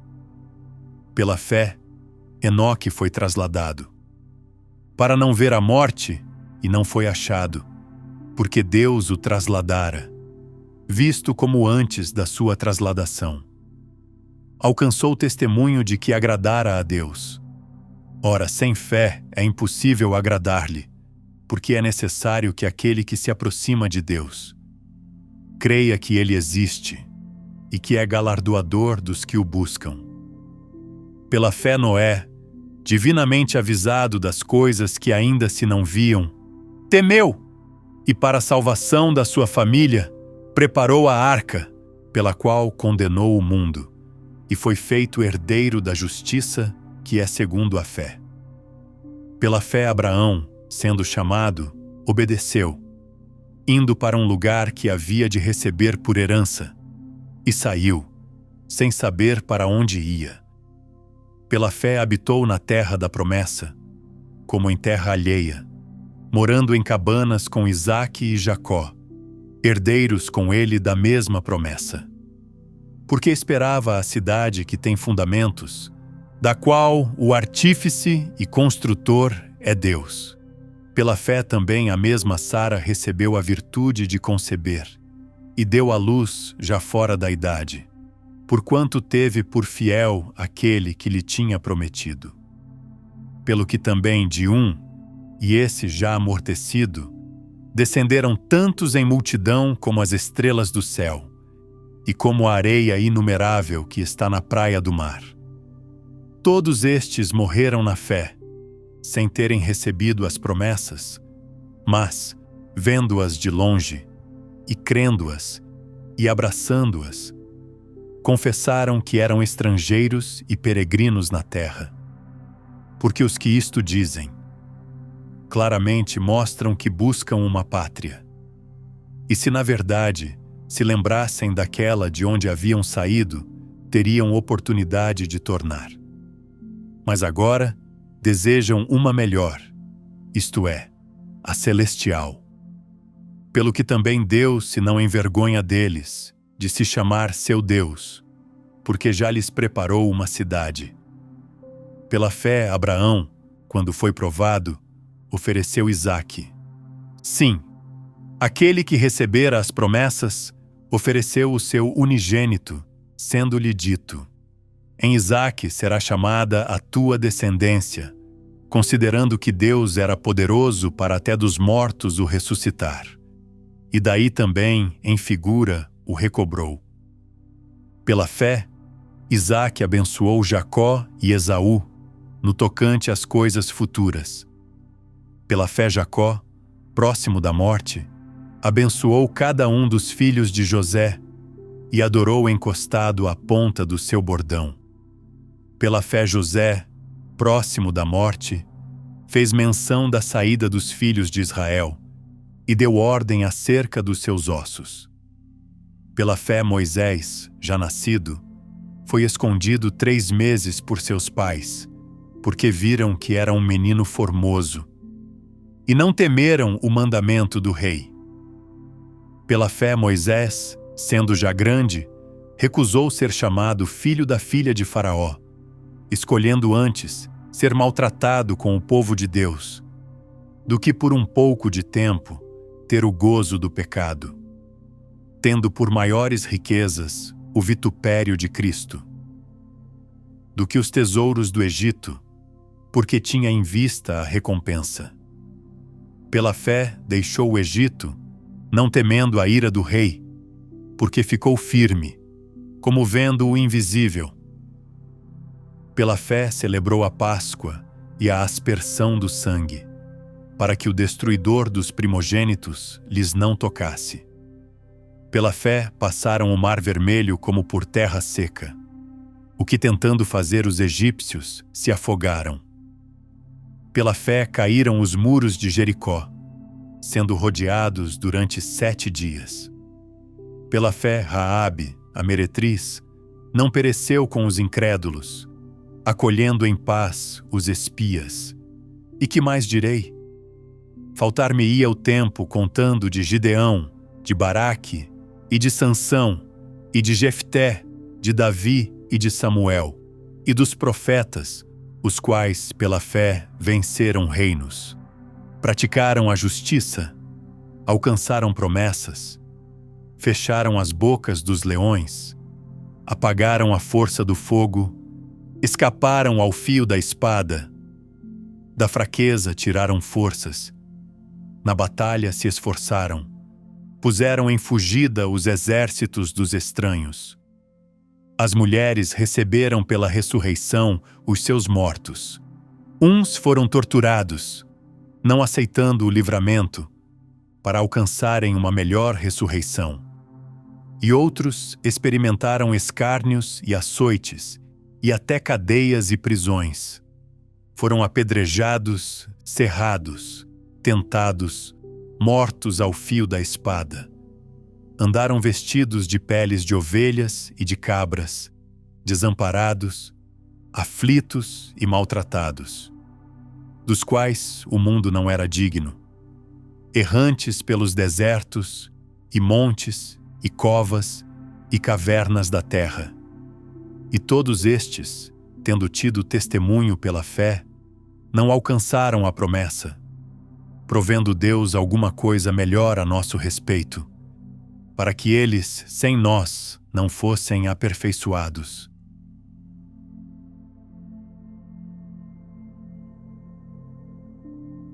Pela fé, Enoque foi trasladado, para não ver a morte, e não foi achado, porque Deus o trasladara, visto como antes da sua trasladação. Alcançou o testemunho de que agradara a Deus. Ora, sem fé é impossível agradar-lhe, porque é necessário que aquele que se aproxima de Deus creia que ele existe e que é galardoador dos que o buscam. Pela fé, Noé, divinamente avisado das coisas que ainda se não viam, temeu e, para a salvação da sua família, preparou a arca, pela qual condenou o mundo, e foi feito herdeiro da justiça, que é segundo a fé. Pela fé, Abraão, sendo chamado, obedeceu, indo para um lugar que havia de receber por herança, e saiu, sem saber para onde ia. Pela fé habitou na terra da promessa, como em terra alheia, morando em cabanas com Isaque e Jacó, herdeiros com ele da mesma promessa. Porque esperava a cidade que tem fundamentos, da qual o artífice e construtor é Deus. Pela fé também a mesma Sara recebeu a virtude de conceber, e deu à luz já fora da idade, porquanto teve por fiel aquele que lhe tinha prometido. Pelo que também de um, e esse já amortecido, descenderam tantos em multidão como as estrelas do céu, e como a areia inumerável que está na praia do mar. Todos estes morreram na fé, sem terem recebido as promessas, mas, vendo-as de longe, e crendo-as, e abraçando-as, confessaram que eram estrangeiros e peregrinos na terra. Porque os que isto dizem, claramente mostram que buscam uma pátria. E se na verdade se lembrassem daquela de onde haviam saído, teriam oportunidade de tornar. Mas agora desejam uma melhor, isto é, a celestial. Pelo que também Deus se não envergonha deles, de se chamar seu Deus, porque já lhes preparou uma cidade. Pela fé, Abraão, quando foi provado, ofereceu Isaque. Sim, aquele que recebera as promessas, ofereceu o seu unigênito, sendo-lhe dito: em Isaque será chamada a tua descendência, considerando que Deus era poderoso para até dos mortos o ressuscitar. E daí também, em figura, o recobrou. Pela fé, Isaque abençoou Jacó e Esaú, no tocante às coisas futuras. Pela fé, Jacó, próximo da morte, abençoou cada um dos filhos de José e adorou encostado à ponta do seu bordão. Pela fé, José, próximo da morte, fez menção da saída dos filhos de Israel e deu ordem acerca dos seus ossos. Pela fé, Moisés, já nascido, foi escondido 3 meses por seus pais, porque viram que era um menino formoso, e não temeram o mandamento do rei. Pela fé, Moisés, sendo já grande, recusou ser chamado filho da filha de Faraó, escolhendo antes ser maltratado com o povo de Deus, do que por um pouco de tempo ter o gozo do pecado, tendo por maiores riquezas o vitupério de Cristo, do que os tesouros do Egito, porque tinha em vista a recompensa. Pela fé deixou o Egito, não temendo a ira do rei, porque ficou firme, como vendo o invisível. Pela fé celebrou a Páscoa e a aspersão do sangue, para que o destruidor dos primogênitos lhes não tocasse. Pela fé passaram o mar vermelho como por terra seca, o que tentando fazer os egípcios se afogaram. Pela fé caíram os muros de Jericó, sendo rodeados durante 7 dias. Pela fé, Raabe, a meretriz, não pereceu com os incrédulos, acolhendo em paz os espias. E que mais direi? Faltar-me-ia o tempo contando de Gideão, de Baraque, e de Sansão, e de Jefté, de Davi e de Samuel, e dos profetas, os quais, pela fé, venceram reinos, praticaram a justiça, alcançaram promessas, fecharam as bocas dos leões, apagaram a força do fogo, escaparam ao fio da espada, da fraqueza tiraram forças, na batalha se esforçaram, puseram em fugida os exércitos dos estranhos. As mulheres receberam pela ressurreição os seus mortos. Uns foram torturados, não aceitando o livramento, para alcançarem uma melhor ressurreição. E outros experimentaram escárnios e açoites, e até cadeias e prisões. Foram apedrejados, cerrados, tentados, mortos ao fio da espada. Andaram vestidos de peles de ovelhas e de cabras, desamparados, aflitos e maltratados, dos quais o mundo não era digno, errantes pelos desertos e montes e covas e cavernas da terra. E todos estes, tendo tido testemunho pela fé, não alcançaram a promessa, provendo Deus alguma coisa melhor a nosso respeito, para que eles, sem nós, não fossem aperfeiçoados.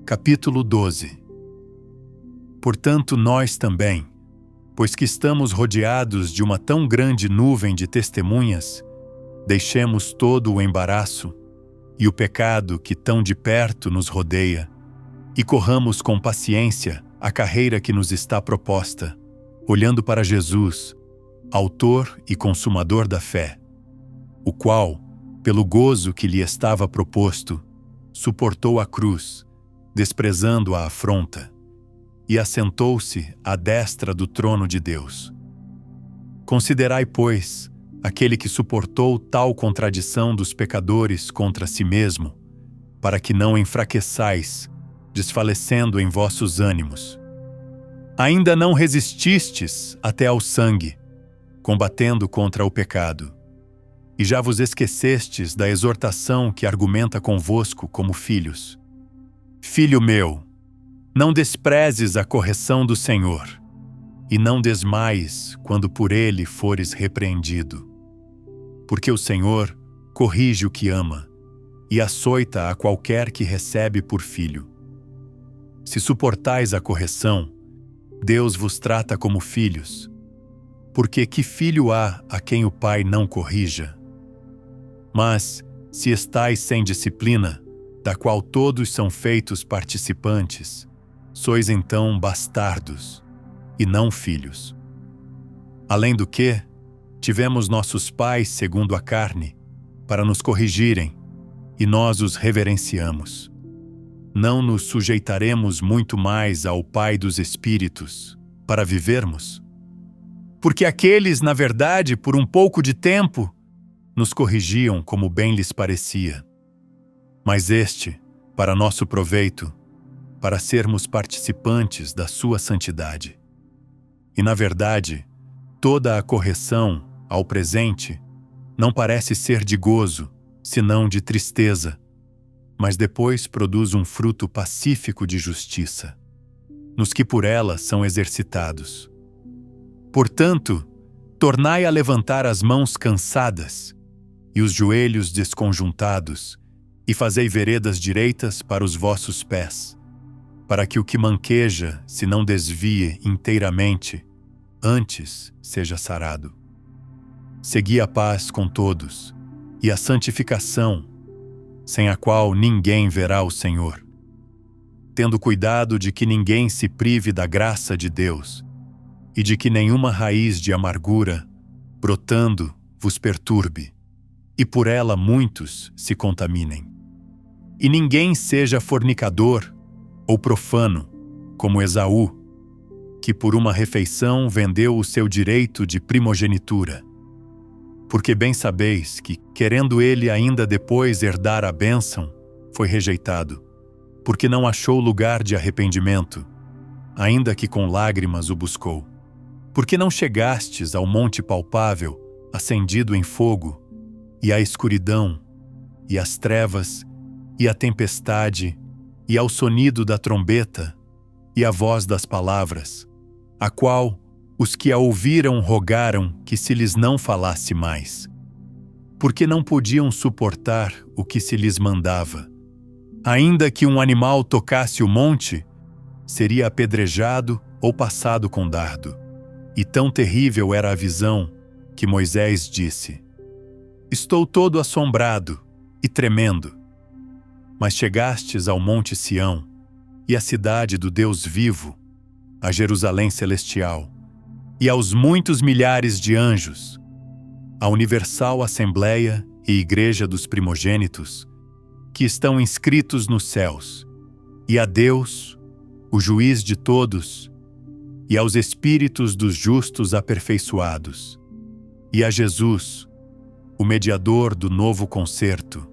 Capítulo 12. Portanto, nós também, pois que estamos rodeados de uma tão grande nuvem de testemunhas, deixemos todo o embaraço e o pecado que tão de perto nos rodeia, e corramos com paciência a carreira que nos está proposta, olhando para Jesus, autor e consumador da fé, o qual, pelo gozo que lhe estava proposto, suportou a cruz, desprezando a afronta, e assentou-se à destra do trono de Deus. Considerai, pois, aquele que suportou tal contradição dos pecadores contra si mesmo, para que não enfraqueçais, desfalecendo em vossos ânimos. Ainda não resististes até ao sangue, combatendo contra o pecado, e já vos esquecestes da exortação que argumenta convosco como filhos. Filho meu, não desprezes a correção do Senhor, e não desmaies quando por ele fores repreendido. Porque o Senhor corrige o que ama, e açoita a qualquer que recebe por filho. Se suportais a correção, Deus vos trata como filhos, porque que filho há a quem o pai não corrija? Mas, se estais sem disciplina, da qual todos são feitos participantes, sois então bastardos, e não filhos. Além do que, tivemos nossos pais segundo a carne, para nos corrigirem, e nós os reverenciamos. Não nos sujeitaremos muito mais ao Pai dos Espíritos, para vivermos? Porque aqueles, na verdade, por um pouco de tempo, nos corrigiam como bem lhes parecia. Mas este, para nosso proveito, para sermos participantes da sua santidade. E, na verdade, toda a correção, ao presente, não parece ser de gozo, senão de tristeza, mas depois produz um fruto pacífico de justiça, nos que por ela são exercitados. Portanto, tornai a levantar as mãos cansadas e os joelhos desconjuntados, e fazei veredas direitas para os vossos pés, para que o que manqueja se não desvie inteiramente, antes seja sarado. Segui a paz com todos, e a santificação, sem a qual ninguém verá o Senhor, tendo cuidado de que ninguém se prive da graça de Deus, e de que nenhuma raiz de amargura, brotando, vos perturbe, e por ela muitos se contaminem. E ninguém seja fornicador ou profano, como Esaú, que por uma refeição vendeu o seu direito de primogenitura. Porque bem sabeis que, querendo ele ainda depois herdar a bênção, foi rejeitado, porque não achou lugar de arrependimento, ainda que com lágrimas o buscou. Porque não chegastes ao monte palpável, acendido em fogo, e à escuridão, e as trevas, e a tempestade, e ao sonido da trombeta, e a voz das palavras, a qual os que a ouviram rogaram que se lhes não falasse mais, porque não podiam suportar o que se lhes mandava. Ainda que um animal tocasse o monte, seria apedrejado ou passado com dardo. E tão terrível era a visão que Moisés disse: Estou todo assombrado e tremendo. Mas chegastes ao monte Sião, e à cidade do Deus vivo, a Jerusalém celestial, e aos muitos milhares de anjos, a universal Assembleia e Igreja dos primogênitos, que estão inscritos nos céus, e a Deus, o juiz de todos, e aos espíritos dos justos aperfeiçoados, e a Jesus, o mediador do novo concerto,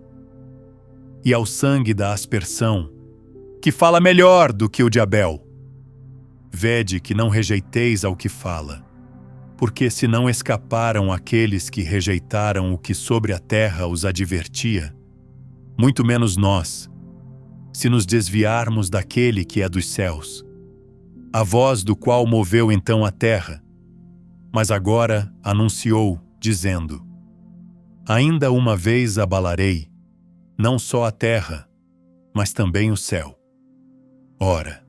e ao sangue da aspersão, que fala melhor do que o de Abel. Vede que não rejeiteis ao que fala, porque se não escaparam aqueles que rejeitaram o que sobre a terra os advertia, muito menos nós, se nos desviarmos daquele que é dos céus, a voz do qual moveu então a terra, mas agora anunciou, dizendo: Ainda uma vez abalarei, não só a terra, mas também o céu. Ora,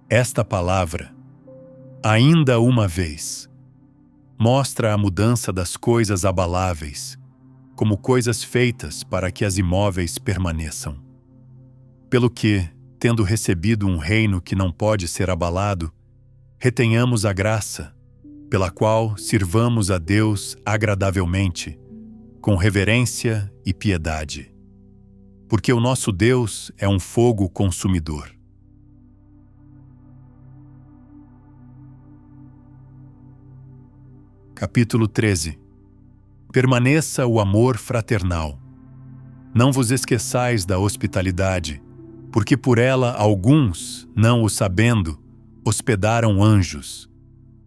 esta palavra, ainda uma vez, mostra a mudança das coisas abaláveis, como coisas feitas para que as imóveis permaneçam. Pelo que, tendo recebido um reino que não pode ser abalado, retenhamos a graça, pela qual sirvamos a Deus agradavelmente, com reverência e piedade. Porque o nosso Deus é um fogo consumidor. Capítulo 13. Permaneça o amor fraternal. Não vos esqueçais da hospitalidade, porque por ela alguns, não o sabendo, hospedaram anjos.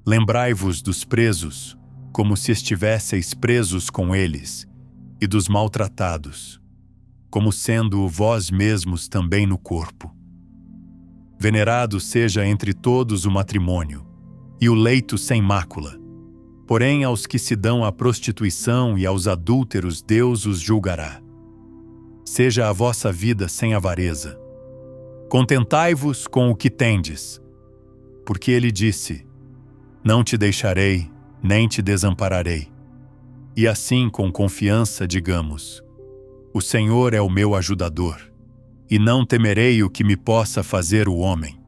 Lembrai-vos dos presos, como se estivesseis presos com eles, e dos maltratados, como sendo vós mesmos também no corpo. Venerado seja entre todos o matrimônio, e o leito sem mácula. Porém, aos que se dão à prostituição e aos adúlteros Deus os julgará. Seja a vossa vida sem avareza. Contentai-vos com o que tendes, porque ele disse: Não te deixarei, nem te desampararei. E assim, com confiança, digamos: O Senhor é o meu ajudador, e não temerei o que me possa fazer o homem.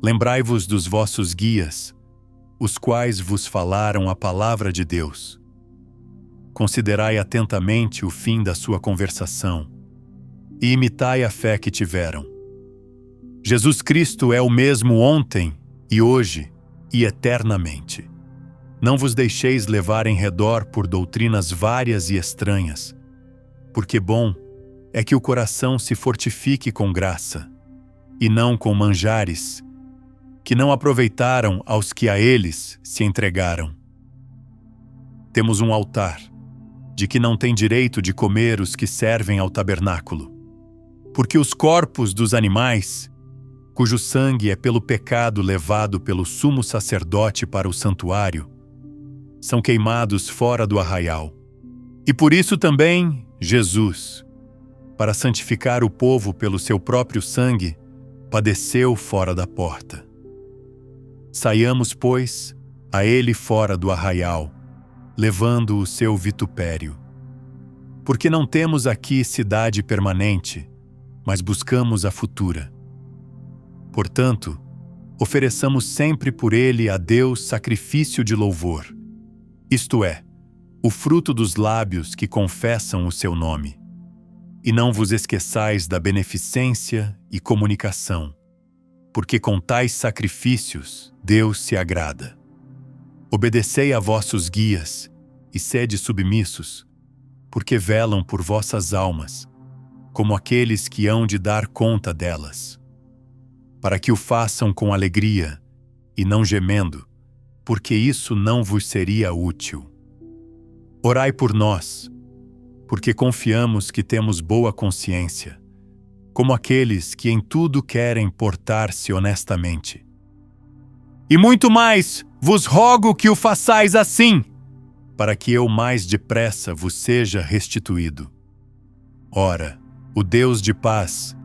Lembrai-vos dos vossos guias, os quais vos falaram a palavra de Deus. Considerai atentamente o fim da sua conversação, e imitai a fé que tiveram. Jesus Cristo é o mesmo ontem, e hoje, e eternamente. Não vos deixeis levar em redor por doutrinas várias e estranhas, porque bom é que o coração se fortifique com graça, e não com manjares, que não aproveitaram aos que a eles se entregaram. Temos um altar, de que não tem direito de comer os que servem ao tabernáculo, porque os corpos dos animais, cujo sangue é pelo pecado levado pelo sumo sacerdote para o santuário, são queimados fora do arraial. E por isso também Jesus, para santificar o povo pelo seu próprio sangue, padeceu fora da porta. Saiamos, pois, a ele fora do arraial, levando o seu vitupério. Porque não temos aqui cidade permanente, mas buscamos a futura. Portanto, ofereçamos sempre por ele a Deus sacrifício de louvor, isto é, o fruto dos lábios que confessam o seu nome. E não vos esqueçais da beneficência e comunicação, porque com tais sacrifícios Deus se agrada. Obedecei a vossos guias e sede submissos, porque velam por vossas almas, como aqueles que hão de dar conta delas, para que o façam com alegria e não gemendo, porque isso não vos seria útil. Orai por nós, porque confiamos que temos boa consciência, como aqueles que em tudo querem portar-se honestamente. E muito mais vos rogo que o façais assim, para que eu mais depressa vos seja restituído. Ora, o Deus de paz,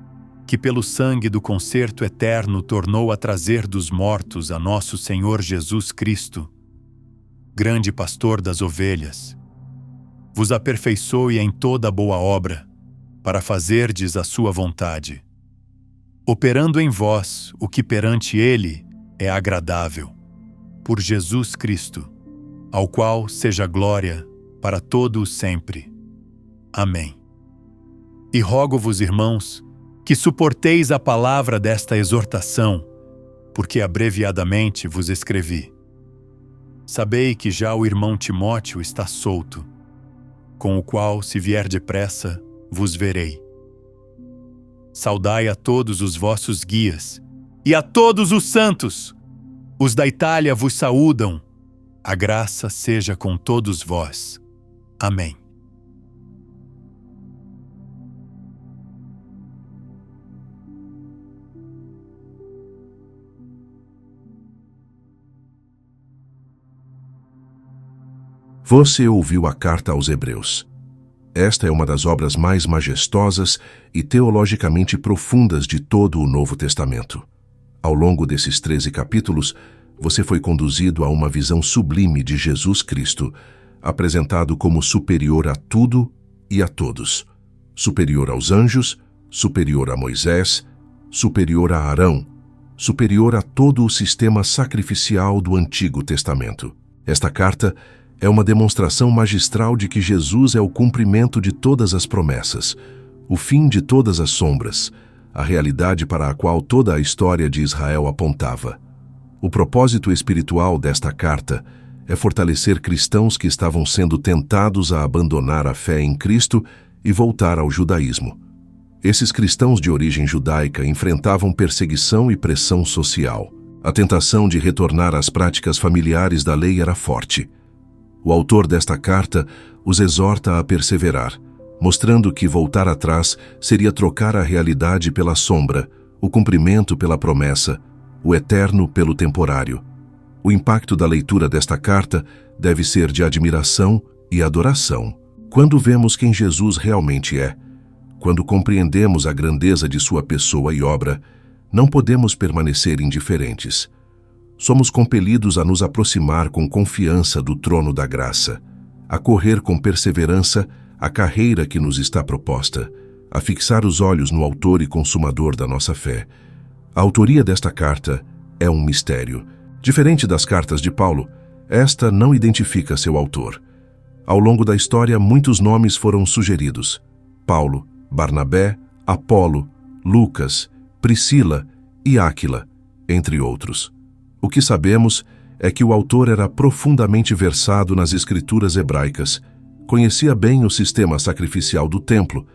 que pelo sangue do concerto eterno tornou a trazer dos mortos a nosso Senhor Jesus Cristo, grande pastor das ovelhas, vos aperfeiçoe em toda boa obra, para fazerdes a sua vontade, operando em vós o que perante Ele é agradável, por Jesus Cristo, ao qual seja glória para todo o sempre. Amém. E rogo-vos, irmãos, que suporteis a palavra desta exortação, porque abreviadamente vos escrevi. Sabei que já o irmão Timóteo está solto, com o qual, se vier depressa, vos verei. Saudai a todos os vossos guias e a todos os santos. Os da Itália vos saúdam. A graça seja com todos vós. Amém. Você ouviu a carta aos Hebreus. Esta é uma das obras mais majestosas e teologicamente profundas de todo o Novo Testamento. Ao longo desses 13 capítulos, você foi conduzido a uma visão sublime de Jesus Cristo, apresentado como superior a tudo e a todos. Superior aos anjos, superior a Moisés, superior a Arão, superior a todo o sistema sacrificial do Antigo Testamento. Esta carta é uma demonstração magistral de que Jesus é o cumprimento de todas as promessas, o fim de todas as sombras, a realidade para a qual toda a história de Israel apontava. O propósito espiritual desta carta é fortalecer cristãos que estavam sendo tentados a abandonar a fé em Cristo e voltar ao judaísmo. Esses cristãos de origem judaica enfrentavam perseguição e pressão social. A tentação de retornar às práticas familiares da lei era forte. O autor desta carta os exorta a perseverar, mostrando que voltar atrás seria trocar a realidade pela sombra, o cumprimento pela promessa, o eterno pelo temporário. O impacto da leitura desta carta deve ser de admiração e adoração. Quando vemos quem Jesus realmente é, quando compreendemos a grandeza de sua pessoa e obra, não podemos permanecer indiferentes. Somos compelidos a nos aproximar com confiança do trono da graça, a correr com perseverança a carreira que nos está proposta, a fixar os olhos no autor e consumador da nossa fé. A autoria desta carta é um mistério. Diferente das cartas de Paulo, esta não identifica seu autor. Ao longo da história, muitos nomes foram sugeridos: Paulo, Barnabé, Apolo, Lucas, Priscila e Áquila, entre outros. O que sabemos é que o autor era profundamente versado nas escrituras hebraicas, conhecia bem o sistema sacrificial do templo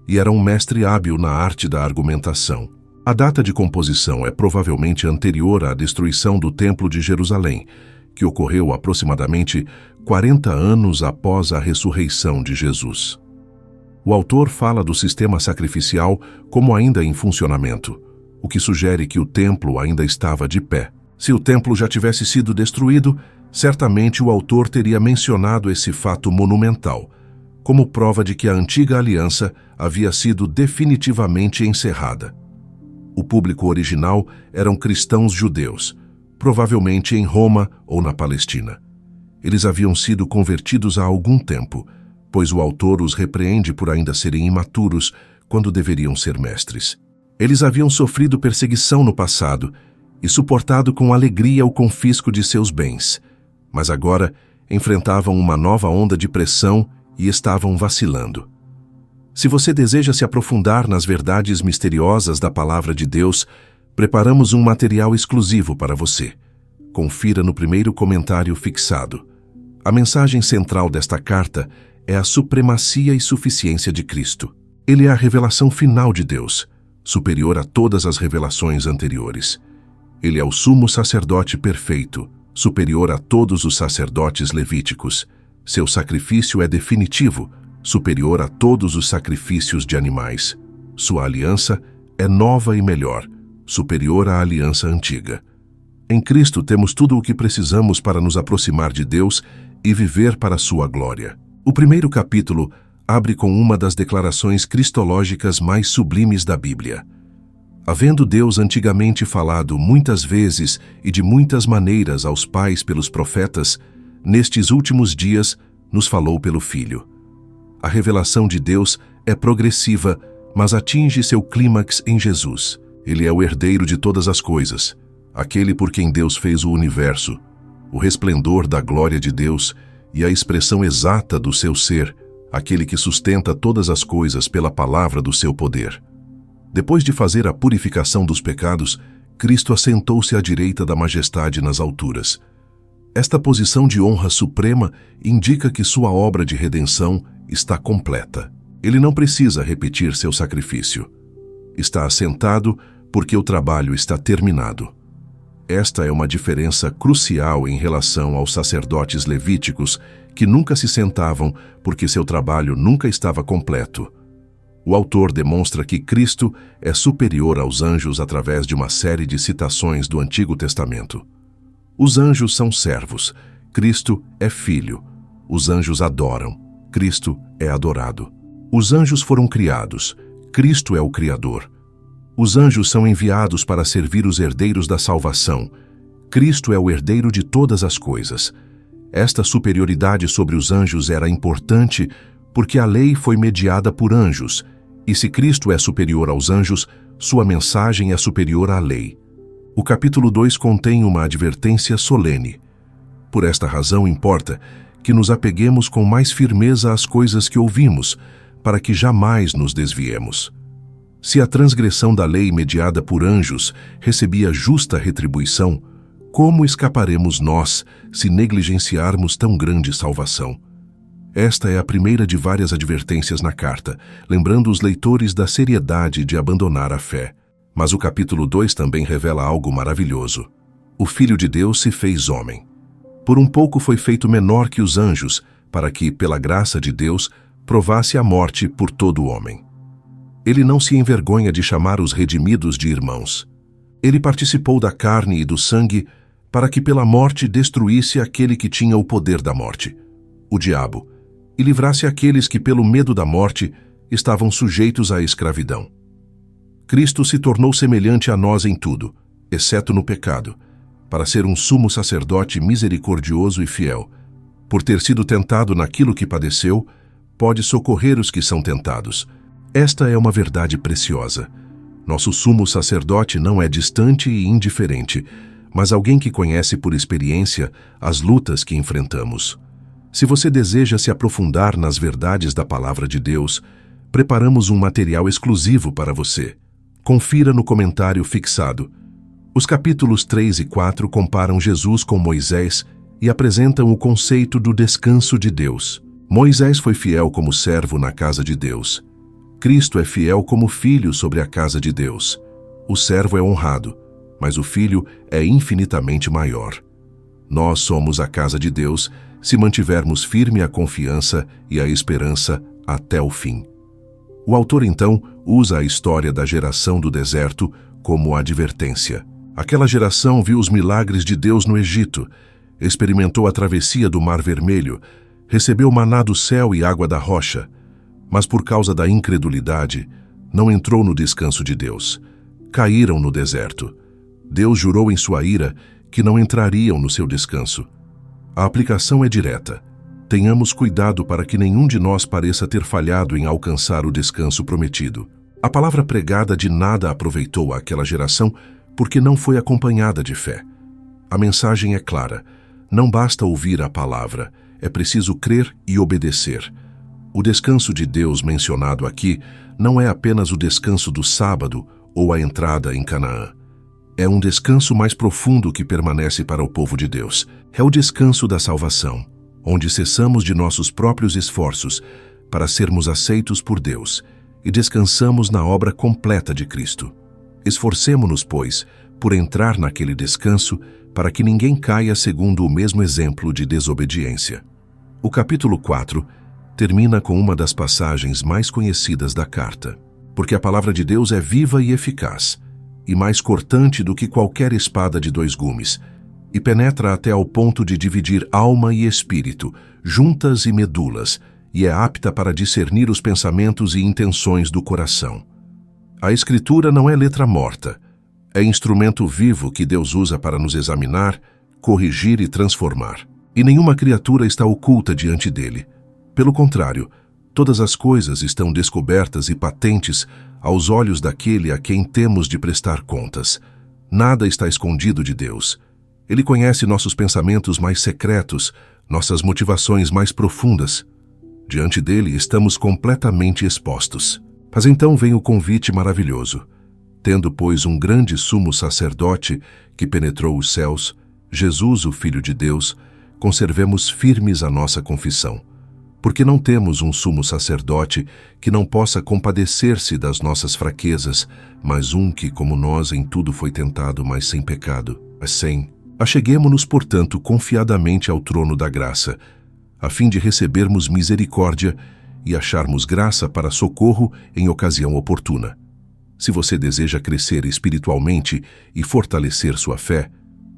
e era um mestre hábil na arte da argumentação. A data de composição é provavelmente anterior à destruição do Templo de Jerusalém, que ocorreu aproximadamente 40 anos após a ressurreição de Jesus. O autor fala do sistema sacrificial como ainda em funcionamento, o que sugere que o templo ainda estava de pé. Se o templo já tivesse sido destruído, certamente o autor teria mencionado esse fato monumental, como prova de que a antiga aliança havia sido definitivamente encerrada. O público original eram cristãos judeus, provavelmente em Roma ou na Palestina. Eles haviam sido convertidos há algum tempo, pois o autor os repreende por ainda serem imaturos quando deveriam ser mestres. Eles haviam sofrido perseguição no passado e suportado com alegria o confisco de seus bens, mas agora enfrentavam uma nova onda de pressão e estavam vacilando. Se você deseja se aprofundar nas verdades misteriosas da Palavra de Deus, preparamos um material exclusivo para você. Confira no primeiro comentário fixado. A mensagem central desta carta é a supremacia e suficiência de Cristo. Ele é a revelação final de Deus, superior a todas as revelações anteriores. Ele é o sumo sacerdote perfeito, superior a todos os sacerdotes levíticos. Seu sacrifício é definitivo, superior a todos os sacrifícios de animais. Sua aliança é nova e melhor, superior à aliança antiga. Em Cristo temos tudo o que precisamos para nos aproximar de Deus e viver para sua glória. O primeiro capítulo abre com uma das declarações cristológicas mais sublimes da Bíblia. Havendo Deus antigamente falado muitas vezes e de muitas maneiras aos pais pelos profetas, nestes últimos dias nos falou pelo Filho. A revelação de Deus é progressiva, mas atinge seu clímax em Jesus. Ele é o herdeiro de todas as coisas, aquele por quem Deus fez o universo, o resplendor da glória de Deus e a expressão exata do seu ser, aquele que sustenta todas as coisas pela palavra do seu poder. Depois de fazer a purificação dos pecados, Cristo assentou-se à direita da majestade nas alturas. Esta posição de honra suprema indica que sua obra de redenção está completa. Ele não precisa repetir seu sacrifício. Está assentado porque o trabalho está terminado. Esta é uma diferença crucial em relação aos sacerdotes levíticos que nunca se sentavam porque seu trabalho nunca estava completo. O autor demonstra que Cristo é superior aos anjos através de uma série de citações do Antigo Testamento. Os anjos são servos, Cristo é filho. Os anjos adoram, Cristo é adorado. Os anjos foram criados, Cristo é o Criador. Os anjos são enviados para servir os herdeiros da salvação. Cristo é o herdeiro de todas as coisas. Esta superioridade sobre os anjos era importante porque a lei foi mediada por anjos, e se Cristo é superior aos anjos, sua mensagem é superior à lei. O capítulo 2 contém uma advertência solene. Por esta razão importa que nos apeguemos com mais firmeza às coisas que ouvimos, para que jamais nos desviemos. Se a transgressão da lei mediada por anjos recebia justa retribuição, como escaparemos nós se negligenciarmos tão grande salvação? Esta é a primeira de várias advertências na carta, lembrando os leitores da seriedade de abandonar a fé. Mas o capítulo 2 também revela algo maravilhoso. O Filho de Deus se fez homem. Por um pouco foi feito menor que os anjos, para que, pela graça de Deus, provasse a morte por todo o homem. Ele não se envergonha de chamar os redimidos de irmãos. Ele participou da carne e do sangue para que pela morte destruísse aquele que tinha o poder da morte, o diabo, e livrasse aqueles que pelo medo da morte estavam sujeitos à escravidão. Cristo se tornou semelhante a nós em tudo, exceto no pecado, para ser um sumo sacerdote misericordioso e fiel. Por ter sido tentado naquilo que padeceu, pode socorrer os que são tentados. Esta é uma verdade preciosa. Nosso sumo sacerdote não é distante e indiferente, mas alguém que conhece por experiência as lutas que enfrentamos. Se você deseja se aprofundar nas verdades da Palavra de Deus, preparamos um material exclusivo para você. Confira no comentário fixado. Os capítulos 3 e 4 comparam Jesus com Moisés e apresentam o conceito do descanso de Deus. Moisés foi fiel como servo na casa de Deus. Cristo é fiel como filho sobre a casa de Deus. O servo é honrado, mas o filho é infinitamente maior. Nós somos a casa de Deus se mantivermos firme a confiança e a esperança até o fim. O autor, então, usa a história da geração do deserto como advertência. Aquela geração viu os milagres de Deus no Egito, experimentou a travessia do Mar Vermelho, recebeu maná do céu e água da rocha, mas por causa da incredulidade, não entrou no descanso de Deus. Caíram no deserto. Deus jurou em sua ira que não entrariam no seu descanso. A aplicação é direta. Tenhamos cuidado para que nenhum de nós pareça ter falhado em alcançar o descanso prometido. A palavra pregada de nada aproveitou àquela geração porque não foi acompanhada de fé. A mensagem é clara. Não basta ouvir a palavra, é preciso crer e obedecer. O descanso de Deus mencionado aqui não é apenas o descanso do sábado ou a entrada em Canaã. É um descanso mais profundo que permanece para o povo de Deus. É o descanso da salvação, onde cessamos de nossos próprios esforços para sermos aceitos por Deus e descansamos na obra completa de Cristo. Esforcemo-nos, pois, por entrar naquele descanso para que ninguém caia segundo o mesmo exemplo de desobediência. O capítulo 4 termina com uma das passagens mais conhecidas da carta. Porque a palavra de Deus é viva e eficaz, e mais cortante do que qualquer espada de 2 gumes, e penetra até ao ponto de dividir alma e espírito, juntas e medulas, e é apta para discernir os pensamentos e intenções do coração. A Escritura não é letra morta, é instrumento vivo que Deus usa para nos examinar, corrigir e transformar. E nenhuma criatura está oculta diante dele. Pelo contrário, todas as coisas estão descobertas e patentes aos olhos daquele a quem temos de prestar contas. Nada está escondido de Deus. Ele conhece nossos pensamentos mais secretos, nossas motivações mais profundas. Diante dele estamos completamente expostos. Mas então vem o convite maravilhoso. Tendo, pois, um grande sumo sacerdote que penetrou os céus, Jesus, o Filho de Deus, conservemos firmes a nossa confissão. Porque não temos um sumo sacerdote que não possa compadecer-se das nossas fraquezas, mas um que, como nós, em tudo foi tentado, mas sem pecado. Assim, acheguemo-nos, portanto, confiadamente ao trono da graça, a fim de recebermos misericórdia e acharmos graça para socorro em ocasião oportuna. Se você deseja crescer espiritualmente e fortalecer sua fé,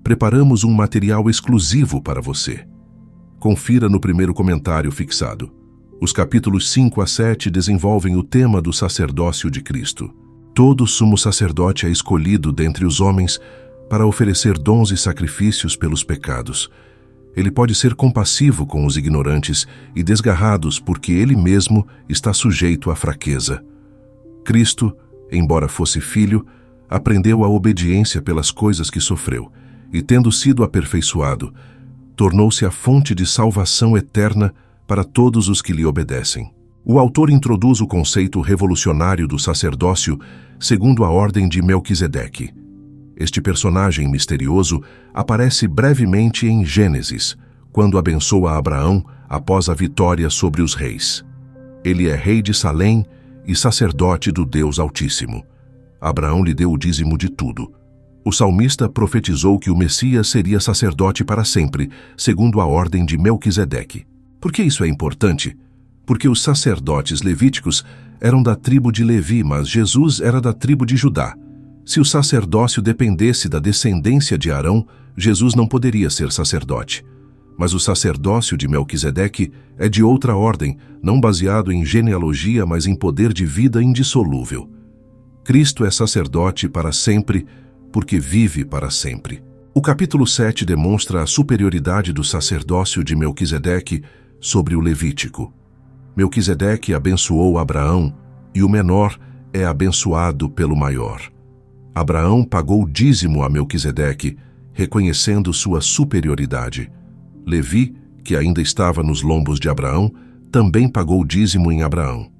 preparamos um material exclusivo para você. Confira no primeiro comentário fixado. Os capítulos 5 a 7 desenvolvem o tema do sacerdócio de Cristo. Todo sumo sacerdote é escolhido dentre os homens para oferecer dons e sacrifícios pelos pecados. Ele pode ser compassivo com os ignorantes e desgarrados porque ele mesmo está sujeito à fraqueza. Cristo, embora fosse filho, aprendeu a obediência pelas coisas que sofreu e, tendo sido aperfeiçoado, tornou-se a fonte de salvação eterna para todos os que lhe obedecem. O autor introduz o conceito revolucionário do sacerdócio segundo a ordem de Melquisedeque. Este personagem misterioso aparece brevemente em Gênesis, quando abençoa Abraão após a vitória sobre os reis. Ele é rei de Salém e sacerdote do Deus Altíssimo. Abraão lhe deu o dízimo de tudo. O salmista profetizou que o Messias seria sacerdote para sempre, segundo a ordem de Melquisedeque. Por que isso é importante? Porque os sacerdotes levíticos eram da tribo de Levi, mas Jesus era da tribo de Judá. Se o sacerdócio dependesse da descendência de Arão, Jesus não poderia ser sacerdote. Mas o sacerdócio de Melquisedeque é de outra ordem, não baseado em genealogia, mas em poder de vida indissolúvel. Cristo é sacerdote para sempre, porque vive para sempre. O capítulo 7 demonstra a superioridade do sacerdócio de Melquisedeque sobre o Levítico. Melquisedeque abençoou Abraão, e o menor é abençoado pelo maior. Abraão pagou dízimo a Melquisedeque, reconhecendo sua superioridade. Levi, que ainda estava nos lombos de Abraão, também pagou dízimo em Abraão.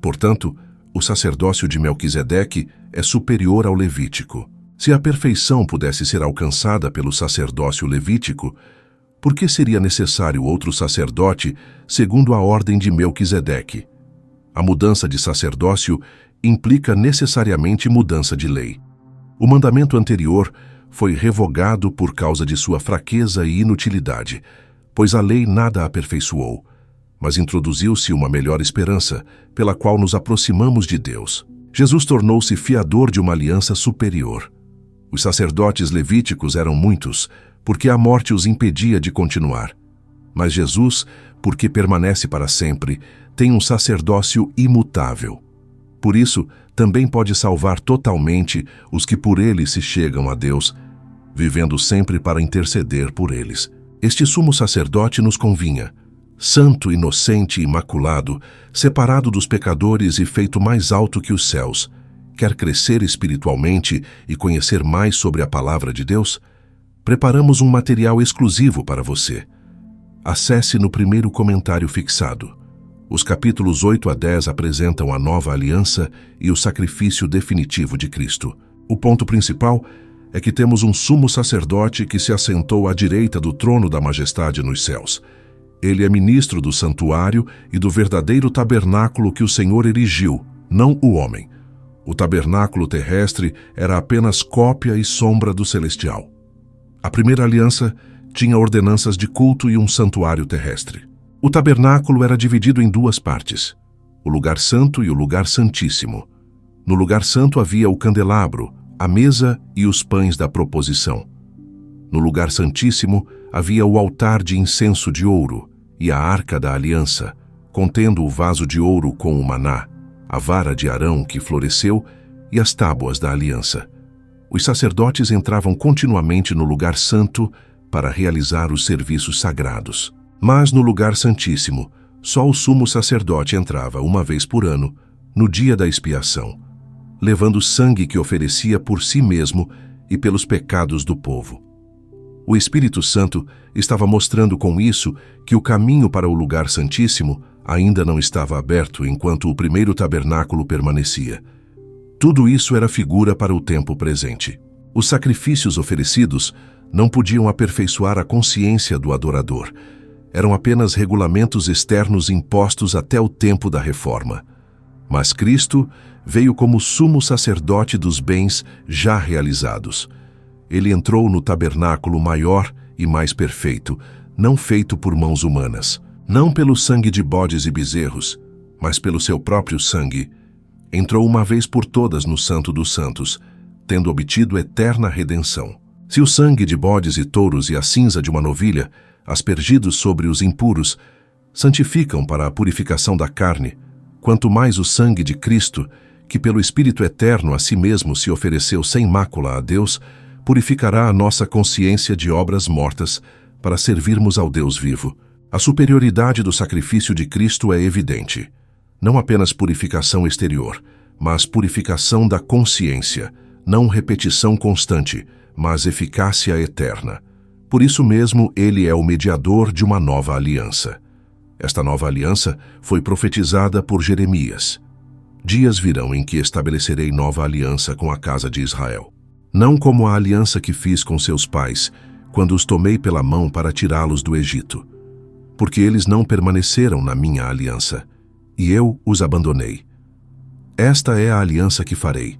Portanto, o sacerdócio de Melquisedeque é superior ao Levítico. Se a perfeição pudesse ser alcançada pelo sacerdócio levítico, por que seria necessário outro sacerdote segundo a ordem de Melquisedeque? A mudança de sacerdócio implica necessariamente mudança de lei. O mandamento anterior foi revogado por causa de sua fraqueza e inutilidade, pois a lei nada aperfeiçoou, mas introduziu-se uma melhor esperança, pela qual nos aproximamos de Deus. Jesus tornou-se fiador de uma aliança superior. Os sacerdotes levíticos eram muitos, porque a morte os impedia de continuar. Mas Jesus, porque permanece para sempre, tem um sacerdócio imutável. Por isso, também pode salvar totalmente os que por ele se chegam a Deus, vivendo sempre para interceder por eles. Este sumo sacerdote nos convinha, santo, inocente e imaculado, separado dos pecadores e feito mais alto que os céus. Quer crescer espiritualmente e conhecer mais sobre a palavra de Deus? Preparamos um material exclusivo para você. Acesse no primeiro comentário fixado. Os capítulos 8 a 10 apresentam a nova aliança e o sacrifício definitivo de Cristo. O ponto principal é que temos um sumo sacerdote que se assentou à direita do trono da majestade nos céus. Ele é ministro do santuário e do verdadeiro tabernáculo que o Senhor erigiu, não o homem. O tabernáculo terrestre era apenas cópia e sombra do celestial. A primeira aliança tinha ordenanças de culto e um santuário terrestre. O tabernáculo era dividido em duas partes, o lugar santo e o lugar santíssimo. No lugar santo havia o candelabro, a mesa e os pães da proposição. No lugar santíssimo havia o altar de incenso de ouro e a arca da aliança, contendo o vaso de ouro com o maná, a vara de Arão que floresceu e as tábuas da aliança. Os sacerdotes entravam continuamente no lugar santo para realizar os serviços sagrados. Mas no lugar santíssimo, só o sumo sacerdote entrava uma vez por ano, no dia da expiação, levando sangue que oferecia por si mesmo e pelos pecados do povo. O Espírito Santo estava mostrando com isso que o caminho para o lugar santíssimo ainda não estava aberto enquanto o primeiro tabernáculo permanecia. Tudo isso era figura para o tempo presente. Os sacrifícios oferecidos não podiam aperfeiçoar a consciência do adorador. Eram apenas regulamentos externos impostos até o tempo da reforma. Mas Cristo veio como sumo sacerdote dos bens já realizados. Ele entrou no tabernáculo maior e mais perfeito, não feito por mãos humanas, não pelo sangue de bodes e bezerros, mas pelo seu próprio sangue. Entrou uma vez por todas no Santo dos Santos, tendo obtido eterna redenção. Se o sangue de bodes e touros e a cinza de uma novilha, aspergidos sobre os impuros, santificam para a purificação da carne, quanto mais o sangue de Cristo, que pelo Espírito Eterno a si mesmo se ofereceu sem mácula a Deus, purificará a nossa consciência de obras mortas para servirmos ao Deus vivo. A superioridade do sacrifício de Cristo é evidente. Não apenas purificação exterior, mas purificação da consciência, não repetição constante, mas eficácia eterna. Por isso mesmo, ele é o mediador de uma nova aliança. Esta nova aliança foi profetizada por Jeremias. Dias virão em que estabelecerei nova aliança com a casa de Israel. Não como a aliança que fiz com seus pais, quando os tomei pela mão para tirá-los do Egito. Porque eles não permaneceram na minha aliança, e eu os abandonei. Esta é a aliança que farei.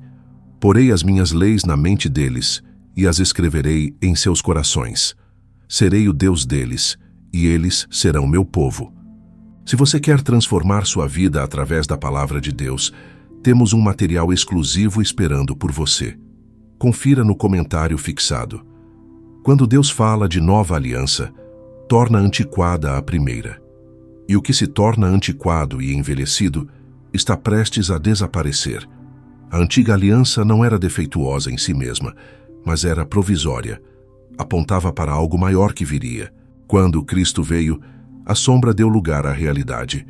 Porei as minhas leis na mente deles, e as escreverei em seus corações. Serei o Deus deles, e eles serão meu povo. Se você quer transformar sua vida através da palavra de Deus, temos um material exclusivo esperando por você. Confira no comentário fixado. Quando Deus fala de nova aliança, torna antiquada a primeira. E o que se torna antiquado e envelhecido está prestes a desaparecer. A antiga aliança não era defeituosa em si mesma, mas era provisória. Apontava para algo maior que viria. Quando Cristo veio, a sombra deu lugar à realidade.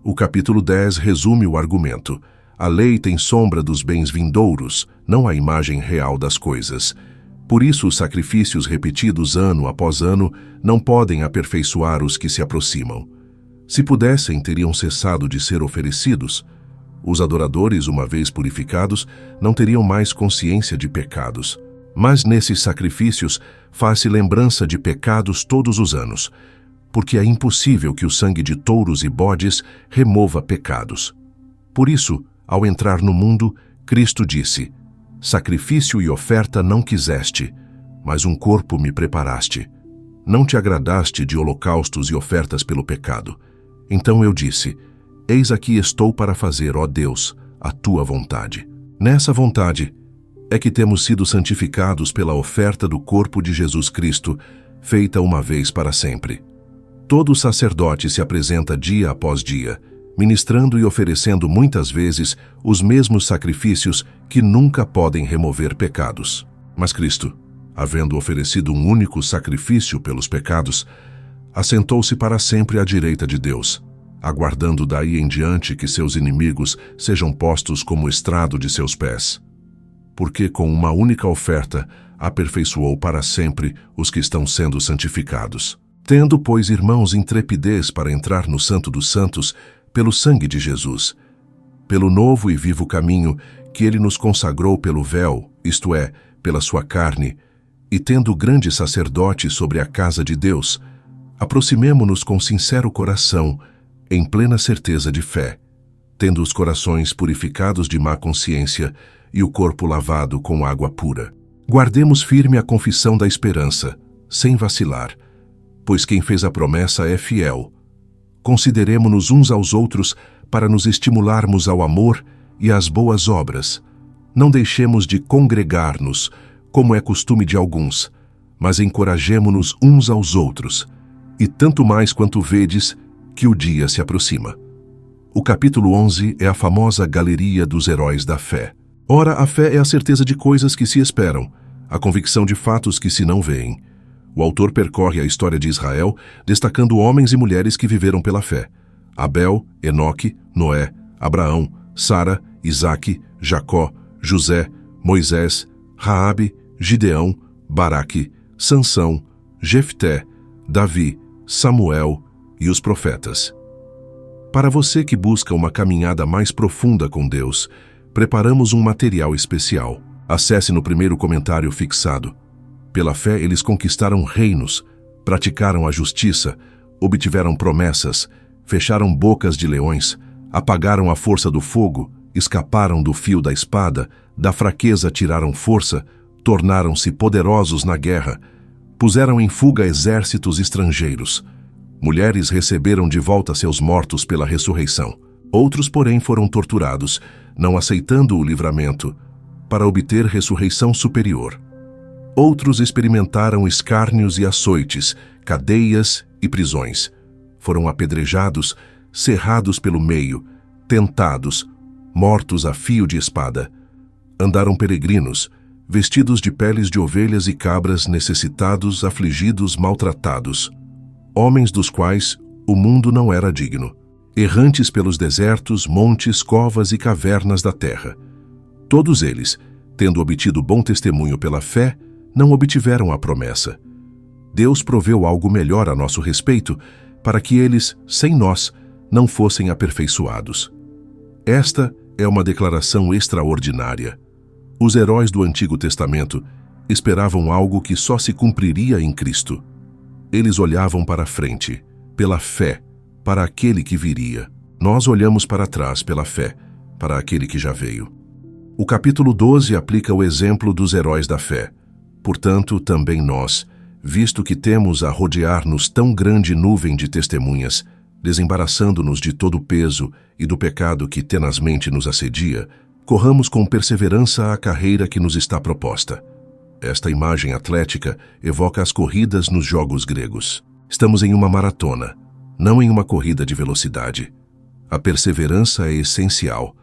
O capítulo 10 resume o argumento. A lei tem sombra dos bens vindouros, não a imagem real das coisas. Por isso, os sacrifícios repetidos ano após ano não podem aperfeiçoar os que se aproximam. Se pudessem, teriam cessado de ser oferecidos. Os adoradores, uma vez purificados, não teriam mais consciência de pecados. Mas nesses sacrifícios faz-se lembrança de pecados todos os anos, porque é impossível que o sangue de touros e bodes remova pecados. Por isso, ao entrar no mundo, Cristo disse: sacrifício e oferta não quiseste, mas um corpo me preparaste. Não te agradaste de holocaustos e ofertas pelo pecado. Então eu disse: eis aqui estou para fazer, ó Deus, a tua vontade. Nessa vontade é que temos sido santificados pela oferta do corpo de Jesus Cristo, feita uma vez para sempre. Todo sacerdote se apresenta dia após dia, ministrando e oferecendo muitas vezes os mesmos sacrifícios que nunca podem remover pecados. Mas Cristo, havendo oferecido um único sacrifício pelos pecados, assentou-se para sempre à direita de Deus, aguardando daí em diante que seus inimigos sejam postos como estrado de seus pés. Porque com uma única oferta aperfeiçoou para sempre os que estão sendo santificados. Tendo, pois, irmãos, intrepidez para entrar no Santo dos Santos, pelo sangue de Jesus, pelo novo e vivo caminho que ele nos consagrou pelo véu, isto é, pela sua carne, e tendo grande sacerdote sobre a casa de Deus, aproximemo-nos com sincero coração, em plena certeza de fé, tendo os corações purificados de má consciência e o corpo lavado com água pura. Guardemos firme a confissão da esperança, sem vacilar, pois quem fez a promessa é fiel. consideremo-nos uns aos outros para nos estimularmos ao amor e às boas obras. Não deixemos de congregar-nos, como é costume de alguns, mas encorajemo-nos uns aos outros, e tanto mais quanto vedes que o dia se aproxima. O capítulo 11 é a famosa galeria dos heróis da fé. Ora, a fé é a certeza de coisas que se esperam, a convicção de fatos que se não veem. O autor percorre a história de Israel, destacando homens e mulheres que viveram pela fé: Abel, Enoque, Noé, Abraão, Sara, Isaque, Jacó, José, Moisés, Raabe, Gideão, Baraque, Sansão, Jefté, Davi, Samuel e os profetas. Para você que busca uma caminhada mais profunda com Deus, preparamos um material especial. Acesse no primeiro comentário fixado. Pela fé eles conquistaram reinos, praticaram a justiça, obtiveram promessas, fecharam bocas de leões, apagaram a força do fogo, escaparam do fio da espada, da fraqueza tiraram força, tornaram-se poderosos na guerra, puseram em fuga exércitos estrangeiros. Mulheres receberam de volta seus mortos pela ressurreição. Outros, porém, foram torturados, não aceitando o livramento, para obter ressurreição superior. Outros experimentaram escárnios e açoites, cadeias e prisões. Foram apedrejados, cerrados pelo meio, tentados, mortos a fio de espada. Andaram peregrinos, vestidos de peles de ovelhas e cabras, necessitados, afligidos, maltratados. Homens dos quais o mundo não era digno. Errantes pelos desertos, montes, covas e cavernas da terra. Todos eles, tendo obtido bom testemunho pela fé, não obtiveram a promessa. Deus proveu algo melhor a nosso respeito, para que eles, sem nós, não fossem aperfeiçoados. Esta é uma declaração extraordinária. Os heróis do Antigo Testamento esperavam algo que só se cumpriria em Cristo. Eles olhavam para a frente, pela fé, para aquele que viria. Nós olhamos para trás pela fé, para aquele que já veio. O capítulo 12 aplica o exemplo dos heróis da fé. Portanto, também nós, visto que temos a rodear-nos tão grande nuvem de testemunhas, desembaraçando-nos de todo o peso e do pecado que tenazmente nos assedia, corramos com perseverança a carreira que nos está proposta. Esta imagem atlética evoca as corridas nos jogos gregos. Estamos em uma maratona, não em uma corrida de velocidade. A perseverança é essencial.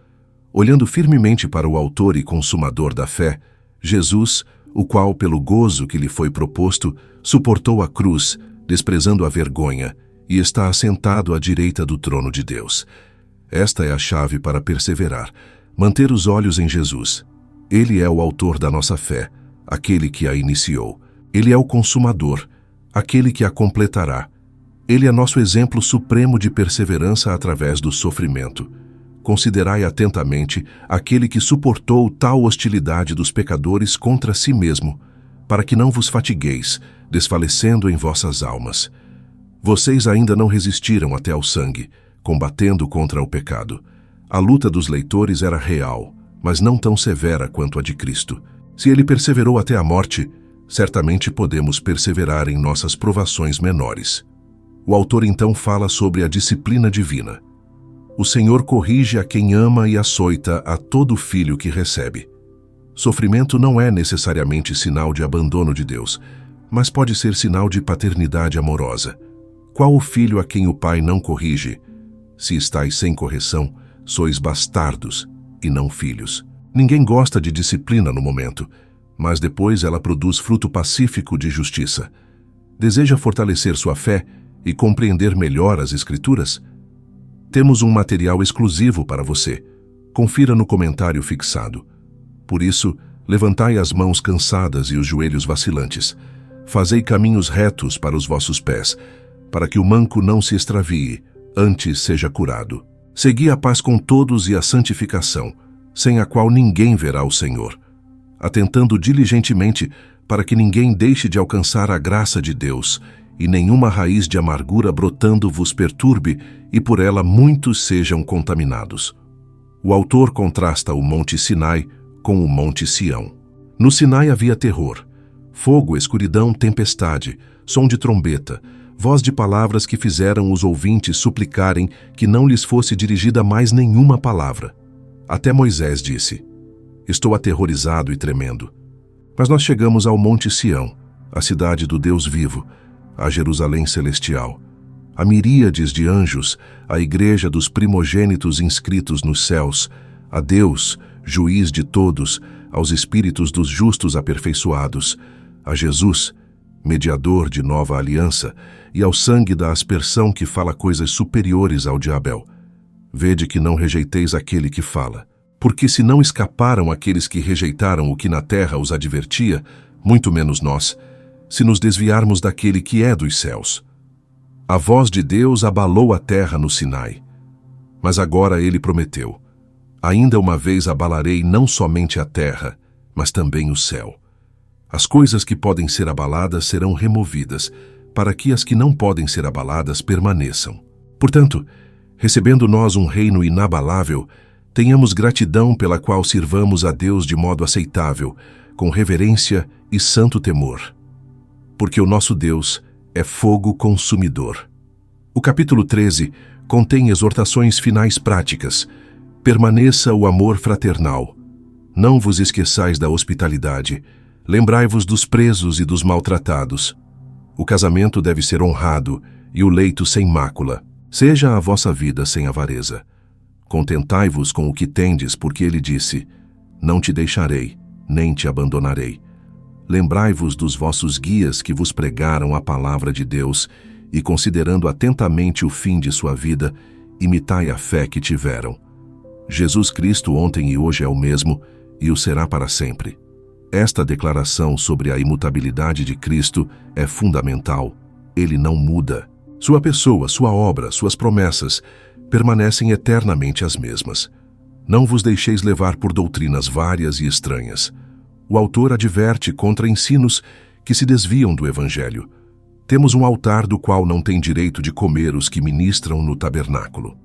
Olhando firmemente para o autor e consumador da fé, Jesus, o qual, pelo gozo que lhe foi proposto, suportou a cruz, desprezando a vergonha, e está assentado à direita do trono de Deus. Esta é a chave para perseverar, manter os olhos em Jesus. Ele é o autor da nossa fé, aquele que a iniciou. Ele é o consumador, aquele que a completará. Ele é nosso exemplo supremo de perseverança através do sofrimento. Considerai atentamente aquele que suportou tal hostilidade dos pecadores contra si mesmo, para que não vos fatigueis, desfalecendo em vossas almas. Vocês ainda não resistiram até ao sangue, combatendo contra o pecado. A luta dos leitores era real, mas não tão severa quanto a de Cristo. Se ele perseverou até a morte, certamente podemos perseverar em nossas provações menores. O autor então fala sobre a disciplina divina. O Senhor corrige a quem ama e açoita a todo filho que recebe. Sofrimento não é necessariamente sinal de abandono de Deus, mas pode ser sinal de paternidade amorosa. Qual o filho a quem o pai não corrige? Se estáis sem correção, sois bastardos e não filhos. Ninguém gosta de disciplina no momento, mas depois ela produz fruto pacífico de justiça. Deseja fortalecer sua fé e compreender melhor as Escrituras? Temos um material exclusivo para você. Confira no comentário fixado. Por isso, levantai as mãos cansadas e os joelhos vacilantes. Fazei caminhos retos para os vossos pés, para que o manco não se extravie, antes seja curado. Segui a paz com todos e a santificação, sem a qual ninguém verá o Senhor, atentando diligentemente para que ninguém deixe de alcançar a graça de Deus, e nenhuma raiz de amargura brotando vos perturbe, e por ela muitos sejam contaminados. O autor contrasta o Monte Sinai com o Monte Sião. No Sinai havia terror, fogo, escuridão, tempestade, som de trombeta, voz de palavras que fizeram os ouvintes suplicarem que não lhes fosse dirigida mais nenhuma palavra. Até Moisés disse: estou aterrorizado e tremendo. Mas nós chegamos ao Monte Sião, a cidade do Deus vivo, a Jerusalém celestial, a miríades de anjos, a igreja dos primogênitos inscritos nos céus, a Deus, juiz de todos, aos espíritos dos justos aperfeiçoados, a Jesus, mediador de nova aliança, e ao sangue da aspersão que fala coisas superiores ao de Abel. Vede que não rejeiteis aquele que fala. Porque se não escaparam aqueles que rejeitaram o que na terra os advertia, muito menos nós, se nos desviarmos daquele que é dos céus. A voz de Deus abalou a terra no Sinai. Mas agora ele prometeu: ainda uma vez abalarei não somente a terra, mas também o céu. As coisas que podem ser abaladas serão removidas, para que as que não podem ser abaladas permaneçam. Portanto, recebendo nós um reino inabalável, tenhamos gratidão pela qual sirvamos a Deus de modo aceitável, com reverência e santo temor. Porque o nosso Deus é fogo consumidor. O capítulo 13 contém exortações finais práticas. Permaneça o amor fraternal. Não vos esqueçais da hospitalidade. Lembrai-vos dos presos e dos maltratados. O casamento deve ser honrado e o leito sem mácula. Seja a vossa vida sem avareza. Contentai-vos com o que tendes, porque ele disse: não te deixarei, nem te abandonarei. Lembrai-vos dos vossos guias que vos pregaram a palavra de Deus, e considerando atentamente o fim de sua vida, imitai a fé que tiveram. Jesus Cristo ontem e hoje é o mesmo, e o será para sempre. Esta declaração sobre a imutabilidade de Cristo é fundamental. Ele não muda. Sua pessoa, sua obra, suas promessas permanecem eternamente as mesmas. Não vos deixeis levar por doutrinas várias e estranhas. O autor adverte contra ensinos que se desviam do Evangelho. Temos um altar do qual não tem direito de comer os que ministram no tabernáculo.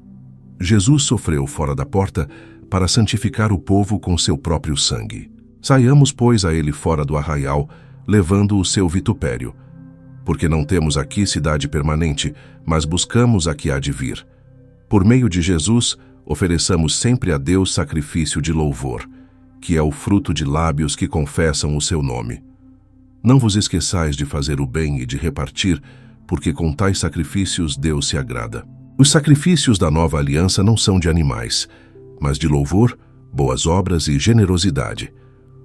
Jesus sofreu fora da porta para santificar o povo com seu próprio sangue. Saiamos, pois, a ele fora do arraial, levando o seu vitupério. Porque não temos aqui cidade permanente, mas buscamos a que há de vir. Por meio de Jesus, ofereçamos sempre a Deus sacrifício de louvor, que é o fruto de lábios que confessam o seu nome. Não vos esqueçais de fazer o bem e de repartir, porque com tais sacrifícios Deus se agrada. Os sacrifícios da nova aliança não são de animais, mas de louvor, boas obras e generosidade.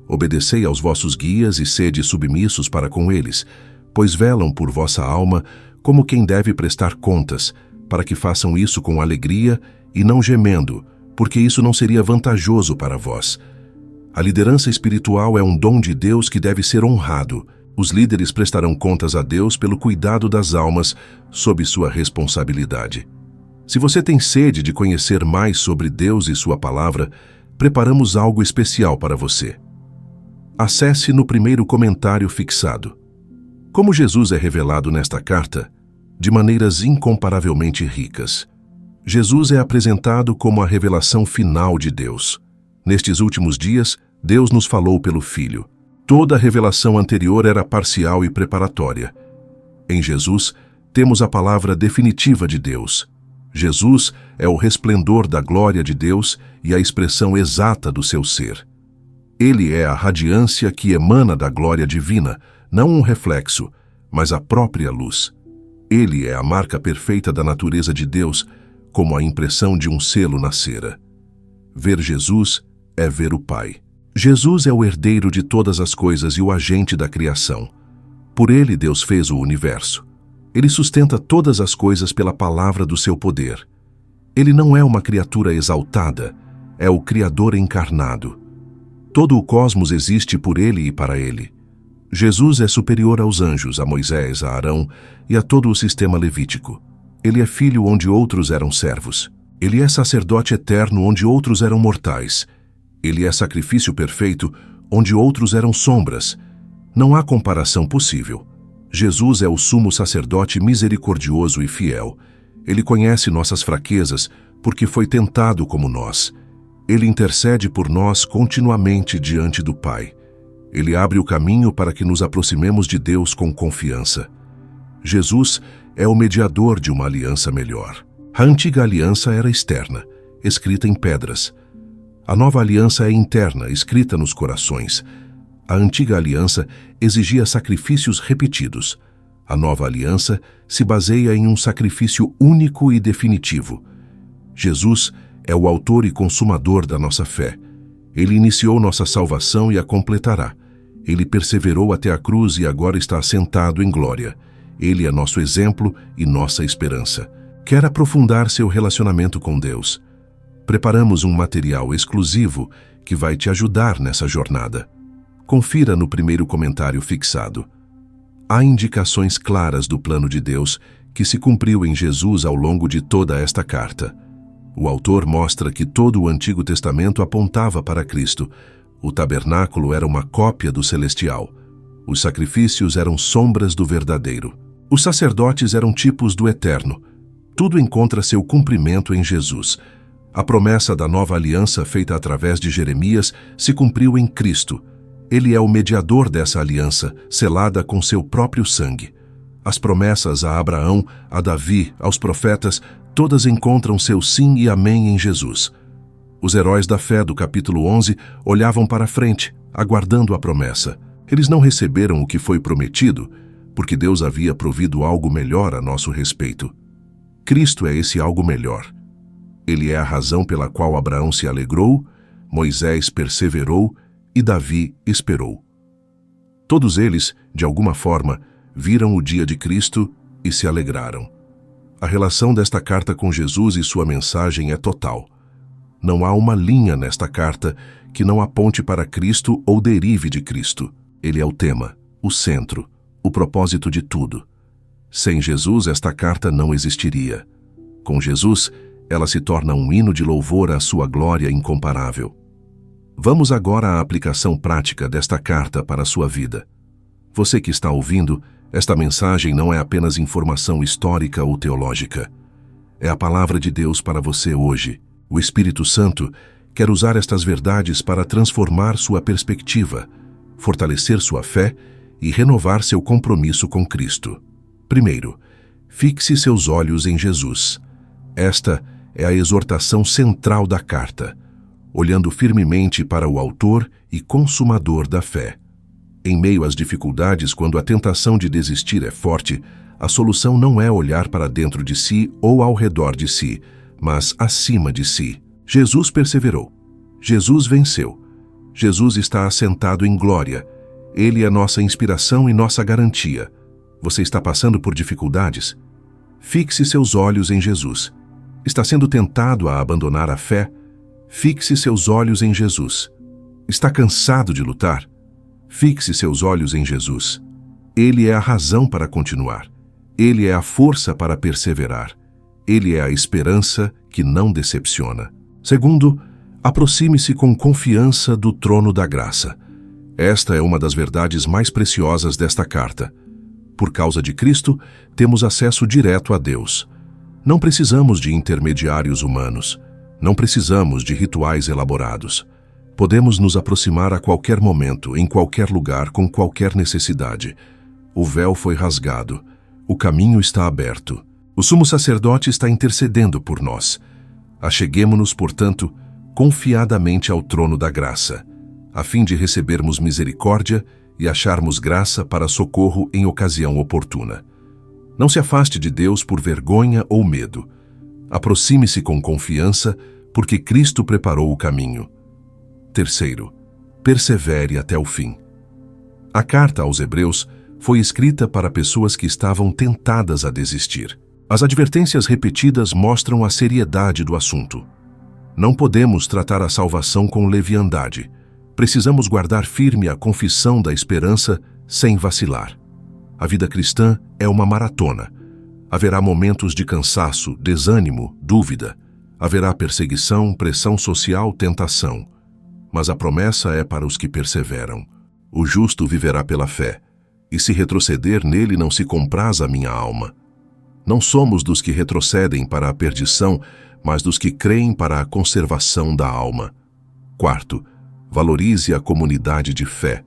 Obedecei aos vossos guias e sede submissos para com eles, pois velam por vossa alma como quem deve prestar contas, para que façam isso com alegria e não gemendo, porque isso não seria vantajoso para vós. A liderança espiritual é um dom de Deus que deve ser honrado. Os líderes prestarão contas a Deus pelo cuidado das almas sob sua responsabilidade. Se você tem sede de conhecer mais sobre Deus e sua palavra, preparamos algo especial para você. Acesse no primeiro comentário fixado. Como Jesus é revelado nesta carta, de maneiras incomparavelmente ricas. Jesus é apresentado como a revelação final de Deus. Nestes últimos dias, Deus nos falou pelo Filho. Toda a revelação anterior era parcial e preparatória. Em Jesus, temos a palavra definitiva de Deus. Jesus é o resplendor da glória de Deus e a expressão exata do seu ser. Ele é a radiância que emana da glória divina, não um reflexo, mas a própria luz. Ele é a marca perfeita da natureza de Deus, como a impressão de um selo na cera. Ver Jesus é ver o Pai. Jesus é o herdeiro de todas as coisas e o agente da criação. Por ele Deus fez o universo. Ele sustenta todas as coisas pela palavra do seu poder. Ele não é uma criatura exaltada, é o Criador encarnado. Todo o cosmos existe por ele e para ele. Jesus é superior aos anjos, a Moisés, a Arão e a todo o sistema levítico. Ele é filho onde outros eram servos. Ele é sacerdote eterno onde outros eram mortais. Ele é sacrifício perfeito onde outros eram sombras. Não há comparação possível. Jesus é o sumo sacerdote misericordioso e fiel. Ele conhece nossas fraquezas porque foi tentado como nós. Ele intercede por nós continuamente diante do Pai. Ele abre o caminho para que nos aproximemos de Deus com confiança. Jesus é o mediador de uma aliança melhor. A antiga aliança era externa, escrita em pedras. A nova aliança é interna, escrita nos corações. A antiga aliança exigia sacrifícios repetidos. A nova aliança se baseia em um sacrifício único e definitivo. Jesus é o autor e consumador da nossa fé. Ele iniciou nossa salvação e a completará. Ele perseverou até a cruz e agora está assentado em glória. Ele é nosso exemplo e nossa esperança. Quer aprofundar seu relacionamento com Deus? Preparamos um material exclusivo que vai te ajudar nessa jornada. Confira no primeiro comentário fixado. Há indicações claras do plano de Deus que se cumpriu em Jesus ao longo de toda esta carta. O autor mostra que todo o Antigo Testamento apontava para Cristo. O tabernáculo era uma cópia do celestial. Os sacrifícios eram sombras do verdadeiro. Os sacerdotes eram tipos do eterno. Tudo encontra seu cumprimento em Jesus. A promessa da nova aliança feita através de Jeremias se cumpriu em Cristo. Ele é o mediador dessa aliança, selada com seu próprio sangue. As promessas a Abraão, a Davi, aos profetas, todas encontram seu sim e amém em Jesus. Os heróis da fé do capítulo 11 olhavam para frente, aguardando a promessa. Eles não receberam o que foi prometido, porque Deus havia provido algo melhor a nosso respeito. Cristo é esse algo melhor. Ele é a razão pela qual Abraão se alegrou, Moisés perseverou e Davi esperou. Todos eles, de alguma forma, viram o dia de Cristo e se alegraram. A relação desta carta com Jesus e sua mensagem é total. Não há uma linha nesta carta que não aponte para Cristo ou derive de Cristo. Ele é o tema, o centro, o propósito de tudo. Sem Jesus, esta carta não existiria. Com Jesus, ela se torna um hino de louvor à sua glória incomparável. Vamos agora à aplicação prática desta carta para a sua vida. Você que está ouvindo, esta mensagem não é apenas informação histórica ou teológica. É a palavra de Deus para você hoje. O Espírito Santo quer usar estas verdades para transformar sua perspectiva, fortalecer sua fé e renovar seu compromisso com Cristo. Primeiro, fixe seus olhos em Jesus. Esta é a exortação central da carta, olhando firmemente para o autor e consumador da fé. Em meio às dificuldades, quando a tentação de desistir é forte, a solução não é olhar para dentro de si ou ao redor de si, mas acima de si. Jesus perseverou. Jesus venceu. Jesus está assentado em glória. Ele é nossa inspiração e nossa garantia. Você está passando por dificuldades? Fixe seus olhos em Jesus. Está sendo tentado a abandonar a fé? Fixe seus olhos em Jesus. Está cansado de lutar? Fixe seus olhos em Jesus. Ele é a razão para continuar. Ele é a força para perseverar. Ele é a esperança que não decepciona. Segundo, aproxime-se com confiança do trono da graça. Esta é uma das verdades mais preciosas desta carta. Por causa de Cristo, temos acesso direto a Deus. Não precisamos de intermediários humanos. Não precisamos de rituais elaborados. Podemos nos aproximar a qualquer momento, em qualquer lugar, com qualquer necessidade. O véu foi rasgado. O caminho está aberto. O sumo sacerdote está intercedendo por nós. Acheguemo-nos, portanto, confiadamente ao trono da graça, a fim de recebermos misericórdia e acharmos graça para socorro em ocasião oportuna. Não se afaste de Deus por vergonha ou medo. Aproxime-se com confiança, porque Cristo preparou o caminho. Terceiro, persevere até o fim. A carta aos Hebreus foi escrita para pessoas que estavam tentadas a desistir. As advertências repetidas mostram a seriedade do assunto. Não podemos tratar a salvação com leviandade. Precisamos guardar firme a confissão da esperança sem vacilar. A vida cristã é uma maratona. Haverá momentos de cansaço, desânimo, dúvida. Haverá perseguição, pressão social, tentação. Mas a promessa é para os que perseveram. O justo viverá pela fé, e se retroceder nele não se compraz a minha alma. Não somos dos que retrocedem para a perdição, mas dos que creem para a conservação da alma. Quarto, valorize a comunidade de fé.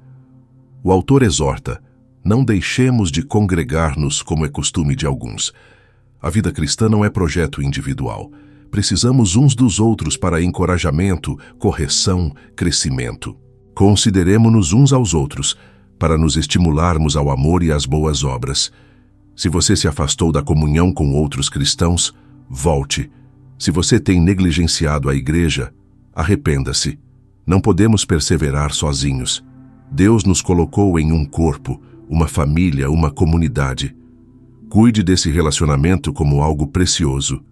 O autor exorta: Não deixemos de congregar-nos como é costume de alguns. A vida cristã não é projeto individual. Precisamos uns dos outros para encorajamento, correção, crescimento. Consideremo-nos uns aos outros para nos estimularmos ao amor e às boas obras. Se você se afastou da comunhão com outros cristãos, volte. Se você tem negligenciado a igreja, arrependa-se. Não podemos perseverar sozinhos. Deus nos colocou em um corpo, uma família, uma comunidade. Cuide desse relacionamento como algo precioso.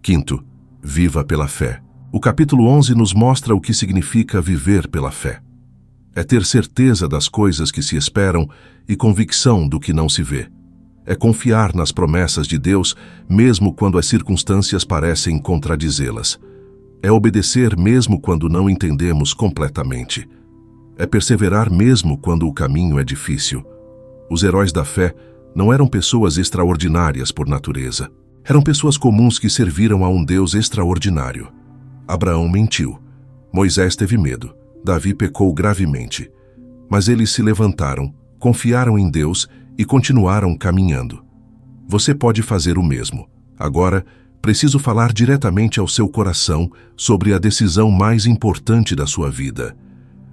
Quinto, viva pela fé. O capítulo 11 nos mostra o que significa viver pela fé. É ter certeza das coisas que se esperam e convicção do que não se vê. É confiar nas promessas de Deus, mesmo quando as circunstâncias parecem contradizê-las. É obedecer mesmo quando não entendemos completamente. É perseverar mesmo quando o caminho é difícil. Os heróis da fé não eram pessoas extraordinárias por natureza. Eram pessoas comuns que serviram a um Deus extraordinário. Abraão mentiu. Moisés teve medo. Davi pecou gravemente. Mas eles se levantaram, confiaram em Deus e continuaram caminhando. Você pode fazer o mesmo. Agora, preciso falar diretamente ao seu coração sobre a decisão mais importante da sua vida.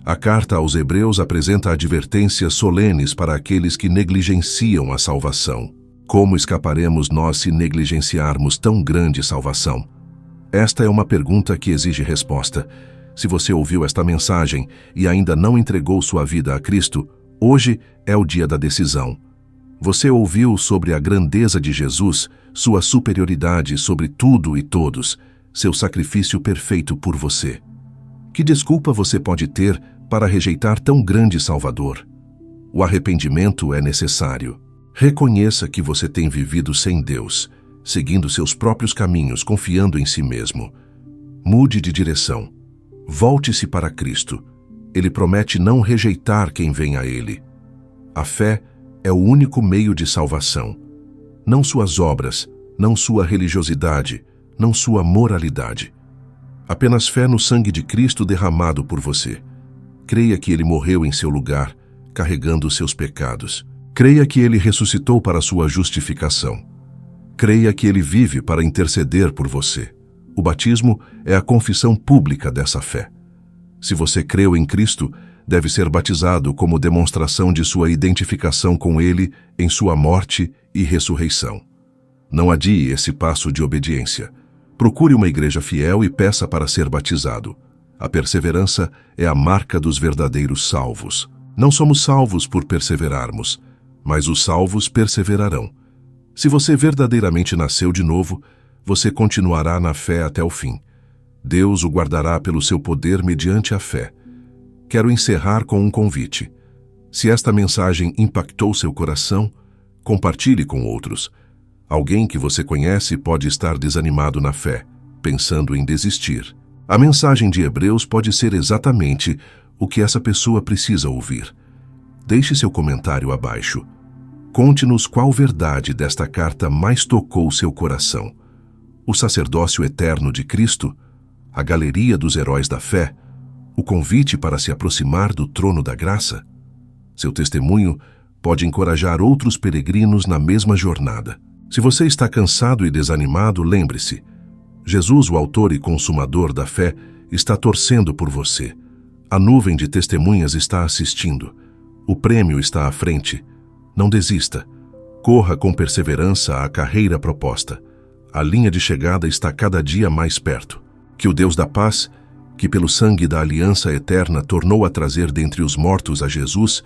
A carta aos Hebreus apresenta advertências solenes para aqueles que negligenciam a salvação. Como escaparemos nós se negligenciarmos tão grande salvação? Esta é uma pergunta que exige resposta. Se você ouviu esta mensagem e ainda não entregou sua vida a Cristo, hoje é o dia da decisão. Você ouviu sobre a grandeza de Jesus, sua superioridade sobre tudo e todos, seu sacrifício perfeito por você. Que desculpa você pode ter para rejeitar tão grande Salvador? O arrependimento é necessário. Reconheça que você tem vivido sem Deus, seguindo seus próprios caminhos, confiando em si mesmo. Mude de direção. Volte-se para Cristo. Ele promete não rejeitar quem vem a Ele. A fé é o único meio de salvação. Não suas obras, não sua religiosidade, não sua moralidade. Apenas fé no sangue de Cristo derramado por você. Creia que Ele morreu em seu lugar, carregando os seus pecados. Creia que Ele ressuscitou para sua justificação. Creia que Ele vive para interceder por você. O batismo é a confissão pública dessa fé. Se você creu em Cristo, deve ser batizado como demonstração de sua identificação com Ele em sua morte e ressurreição. Não adie esse passo de obediência. Procure uma igreja fiel e peça para ser batizado. A perseverança é a marca dos verdadeiros salvos. Não somos salvos por perseverarmos, mas os salvos perseverarão. Se você verdadeiramente nasceu de novo, você continuará na fé até o fim. Deus o guardará pelo seu poder mediante a fé. Quero encerrar com um convite. Se esta mensagem impactou seu coração, compartilhe com outros. Alguém que você conhece pode estar desanimado na fé, pensando em desistir. A mensagem de Hebreus pode ser exatamente o que essa pessoa precisa ouvir. Deixe seu comentário abaixo. Conte-nos qual verdade desta carta mais tocou seu coração. O sacerdócio eterno de Cristo, a galeria dos heróis da fé, o convite para se aproximar do trono da graça. Seu testemunho pode encorajar outros peregrinos na mesma jornada. Se você está cansado e desanimado, lembre-se, Jesus, o autor e consumador da fé, está torcendo por você. A nuvem de testemunhas está assistindo. O prêmio está à frente. Não desista. Corra com perseverança a carreira proposta. A linha de chegada está cada dia mais perto. Que o Deus da paz, que pelo sangue da aliança eterna tornou a trazer dentre os mortos a Jesus,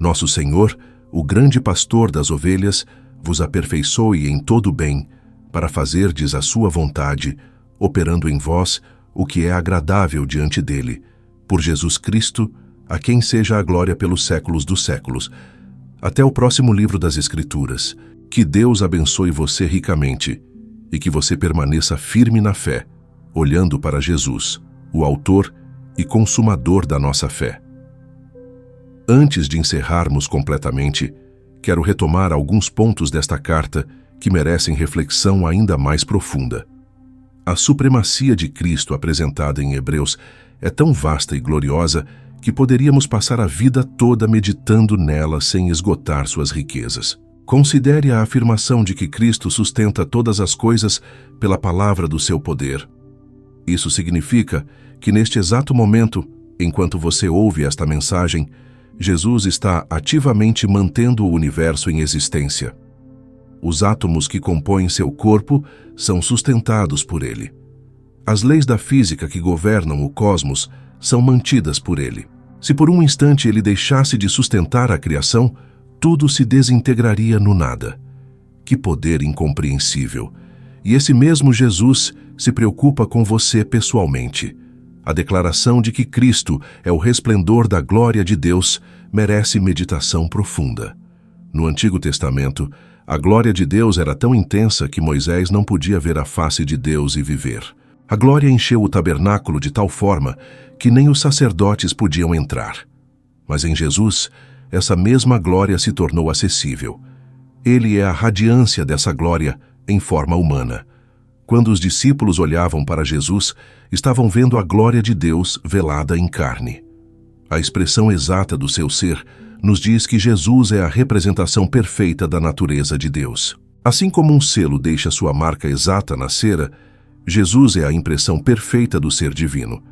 nosso Senhor, o grande pastor das ovelhas, vos aperfeiçoe em todo o bem, para fazerdes a sua vontade, operando em vós o que é agradável diante dele. Por Jesus Cristo, a quem seja a glória pelos séculos dos séculos. Até o próximo livro das Escrituras. Que Deus abençoe você ricamente e que você permaneça firme na fé, olhando para Jesus, o autor e consumador da nossa fé. Antes de encerrarmos completamente, quero retomar alguns pontos desta carta que merecem reflexão ainda mais profunda. A supremacia de Cristo apresentada em Hebreus é tão vasta e gloriosa que poderíamos passar a vida toda meditando nela sem esgotar suas riquezas. Considere a afirmação de que Cristo sustenta todas as coisas pela palavra do seu poder. Isso significa que neste exato momento, enquanto você ouve esta mensagem, Jesus está ativamente mantendo o universo em existência. Os átomos que compõem seu corpo são sustentados por ele. As leis da física que governam o cosmos são mantidas por ele. Se por um instante ele deixasse de sustentar a criação, tudo se desintegraria no nada. Que poder incompreensível! E esse mesmo Jesus se preocupa com você pessoalmente. A declaração de que Cristo é o resplendor da glória de Deus merece meditação profunda. No Antigo Testamento, a glória de Deus era tão intensa que Moisés não podia ver a face de Deus e viver. A glória encheu o tabernáculo de tal forma que nem os sacerdotes podiam entrar. Mas em Jesus, essa mesma glória se tornou acessível. Ele é a radiância dessa glória em forma humana. Quando os discípulos olhavam para Jesus, estavam vendo a glória de Deus velada em carne. A expressão exata do seu ser nos diz que Jesus é a representação perfeita da natureza de Deus. Assim como um selo deixa sua marca exata na cera, Jesus é a impressão perfeita do ser divino.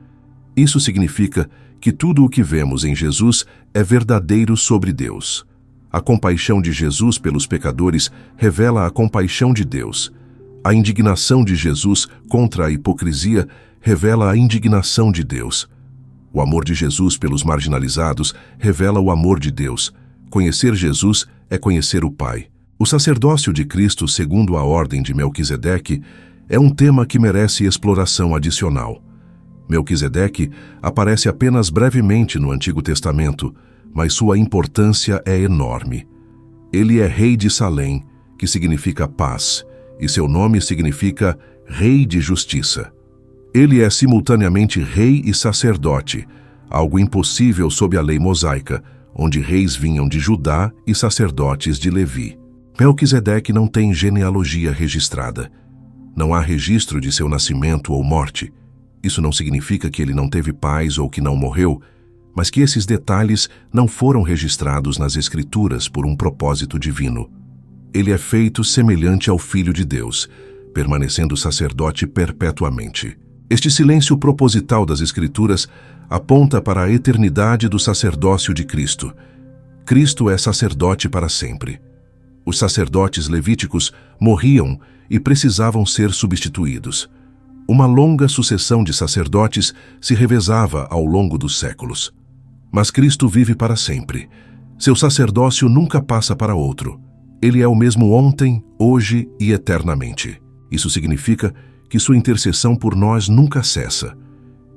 Isso significa que tudo o que vemos em Jesus é verdadeiro sobre Deus. A compaixão de Jesus pelos pecadores revela a compaixão de Deus. A indignação de Jesus contra a hipocrisia revela a indignação de Deus. O amor de Jesus pelos marginalizados revela o amor de Deus. Conhecer Jesus é conhecer o Pai. O sacerdócio de Cristo segundo a ordem de Melquisedeque é um tema que merece exploração adicional. Melquisedeque aparece apenas brevemente no Antigo Testamento, mas sua importância é enorme. Ele é rei de Salém, que significa paz, e seu nome significa Rei de Justiça. Ele é simultaneamente rei e sacerdote, algo impossível sob a lei mosaica, onde reis vinham de Judá e sacerdotes de Levi. Melquisedeque não tem genealogia registrada. Não há registro de seu nascimento ou morte. Isso não significa que ele não teve pais ou que não morreu, mas que esses detalhes não foram registrados nas Escrituras por um propósito divino. Ele é feito semelhante ao Filho de Deus, permanecendo sacerdote perpetuamente. Este silêncio proposital das Escrituras aponta para a eternidade do sacerdócio de Cristo. Cristo é sacerdote para sempre. Os sacerdotes levíticos morriam e precisavam ser substituídos. Uma longa sucessão de sacerdotes se revezava ao longo dos séculos. Mas Cristo vive para sempre. Seu sacerdócio nunca passa para outro. Ele é o mesmo ontem, hoje e eternamente. Isso significa que sua intercessão por nós nunca cessa.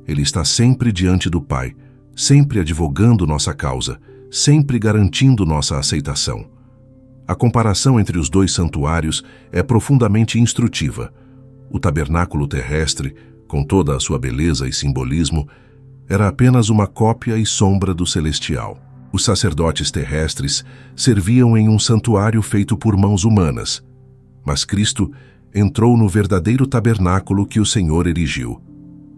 Ele está sempre diante do Pai, sempre advogando nossa causa, sempre garantindo nossa aceitação. A comparação entre os dois santuários é profundamente instrutiva. O tabernáculo terrestre, com toda a sua beleza e simbolismo, era apenas uma cópia e sombra do celestial. Os sacerdotes terrestres serviam em um santuário feito por mãos humanas, mas Cristo entrou no verdadeiro tabernáculo que o Senhor erigiu.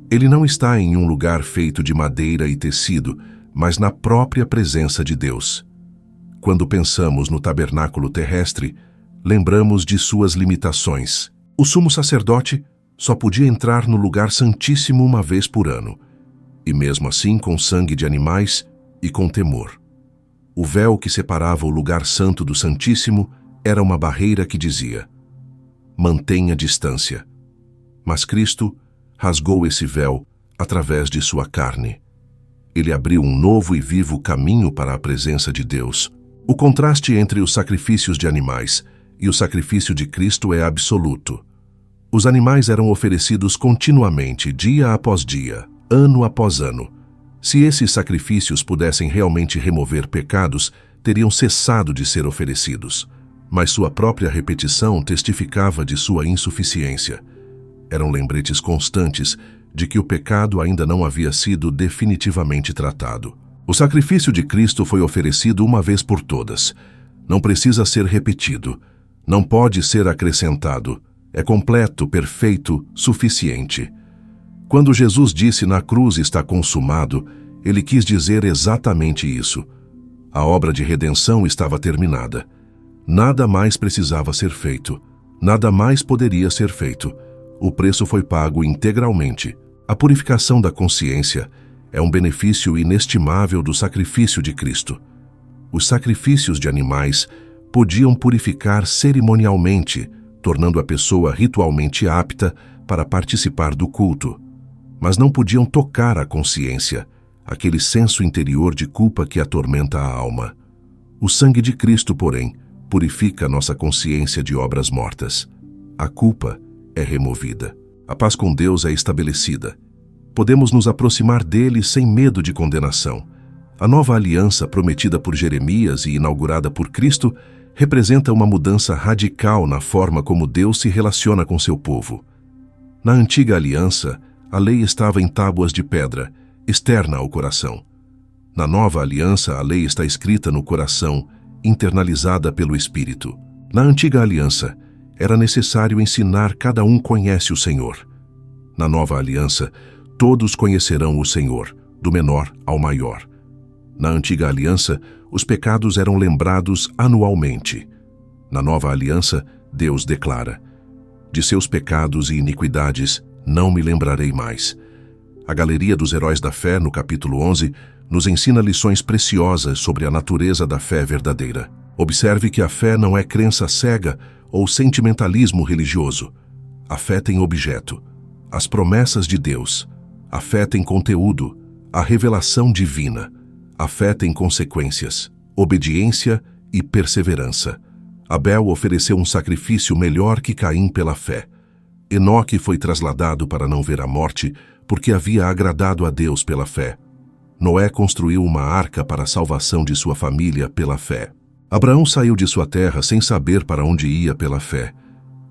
Ele não está em um lugar feito de madeira e tecido, mas na própria presença de Deus. Quando pensamos no tabernáculo terrestre, lembramos de suas limitações. O sumo sacerdote só podia entrar no lugar santíssimo uma vez por ano, e mesmo assim com sangue de animais e com temor. O véu que separava o lugar santo do Santíssimo era uma barreira que dizia: mantenha distância. Mas Cristo rasgou esse véu através de sua carne. Ele abriu um novo e vivo caminho para a presença de Deus. O contraste entre os sacrifícios de animais e o sacrifício de Cristo é absoluto. Os animais eram oferecidos continuamente, dia após dia, ano após ano. Se esses sacrifícios pudessem realmente remover pecados, teriam cessado de ser oferecidos. Mas sua própria repetição testificava de sua insuficiência. Eram lembretes constantes de que o pecado ainda não havia sido definitivamente tratado. O sacrifício de Cristo foi oferecido uma vez por todas. Não precisa ser repetido. Não pode ser acrescentado. É completo, perfeito, suficiente. Quando Jesus disse na cruz está consumado, Ele quis dizer exatamente isso. A obra de redenção estava terminada. Nada mais precisava ser feito. Nada mais poderia ser feito. O preço foi pago integralmente. A purificação da consciência é um benefício inestimável do sacrifício de Cristo. Os sacrifícios de animais podiam purificar cerimonialmente, tornando a pessoa ritualmente apta para participar do culto. Mas não podiam tocar a consciência, aquele senso interior de culpa que atormenta a alma. O sangue de Cristo, porém, purifica nossa consciência de obras mortas. A culpa é removida. A paz com Deus é estabelecida. Podemos nos aproximar dele sem medo de condenação. A nova aliança prometida por Jeremias e inaugurada por Cristo representa uma mudança radical na forma como Deus se relaciona com seu povo. Na antiga aliança, a lei estava em tábuas de pedra, externa ao coração. Na nova aliança, a lei está escrita no coração, internalizada pelo Espírito. Na antiga aliança, era necessário ensinar cada um conhece o Senhor. Na nova aliança, todos conhecerão o Senhor, do menor ao maior. Na antiga aliança, os pecados eram lembrados anualmente. Na nova aliança, Deus declara: de seus pecados e iniquidades não me lembrarei mais. A Galeria dos Heróis da Fé, no capítulo 11, nos ensina lições preciosas sobre a natureza da fé verdadeira. Observe que a fé não é crença cega ou sentimentalismo religioso. A fé tem objeto, as promessas de Deus. A fé tem conteúdo, a revelação divina. A fé tem consequências, obediência e perseverança. Abel ofereceu um sacrifício melhor que Caim pela fé. Enoque foi trasladado para não ver a morte, porque havia agradado a Deus pela fé. Noé construiu uma arca para a salvação de sua família pela fé. Abraão saiu de sua terra sem saber para onde ia pela fé.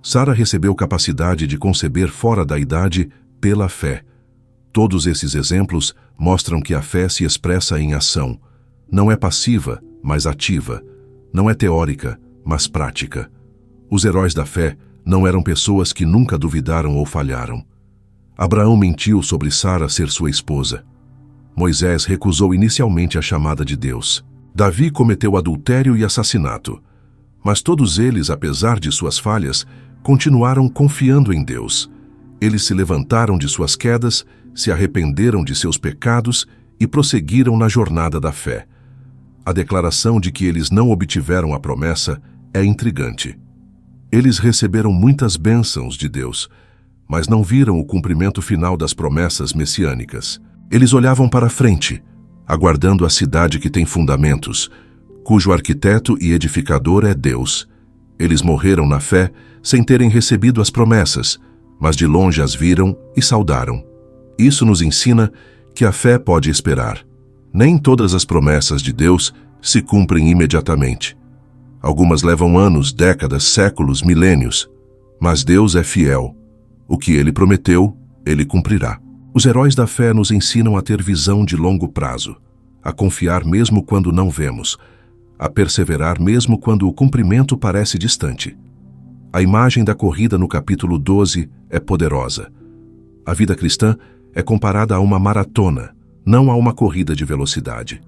Sara recebeu capacidade de conceber fora da idade pela fé. Todos esses exemplos mostram que a fé se expressa em ação. Não é passiva, mas ativa. Não é teórica, mas prática. Os heróis da fé não eram pessoas que nunca duvidaram ou falharam. Abraão mentiu sobre Sara ser sua esposa. Moisés recusou inicialmente a chamada de Deus. Davi cometeu adultério e assassinato. Mas todos eles, apesar de suas falhas, continuaram confiando em Deus. Eles se levantaram de suas quedas, se arrependeram de seus pecados e prosseguiram na jornada da fé. A declaração de que eles não obtiveram a promessa é intrigante. Eles receberam muitas bênçãos de Deus, mas não viram o cumprimento final das promessas messiânicas. Eles olhavam para frente, aguardando a cidade que tem fundamentos, cujo arquiteto e edificador é Deus. Eles morreram na fé sem terem recebido as promessas, mas de longe as viram e saudaram. Isso nos ensina que a fé pode esperar. Nem todas as promessas de Deus se cumprem imediatamente. Algumas levam anos, décadas, séculos, milênios. Mas Deus é fiel. O que Ele prometeu, Ele cumprirá. Os heróis da fé nos ensinam a ter visão de longo prazo, a confiar mesmo quando não vemos, a perseverar mesmo quando o cumprimento parece distante. A imagem da corrida no capítulo 12 é poderosa. A vida cristã é comparada a uma maratona, não a uma corrida de velocidade.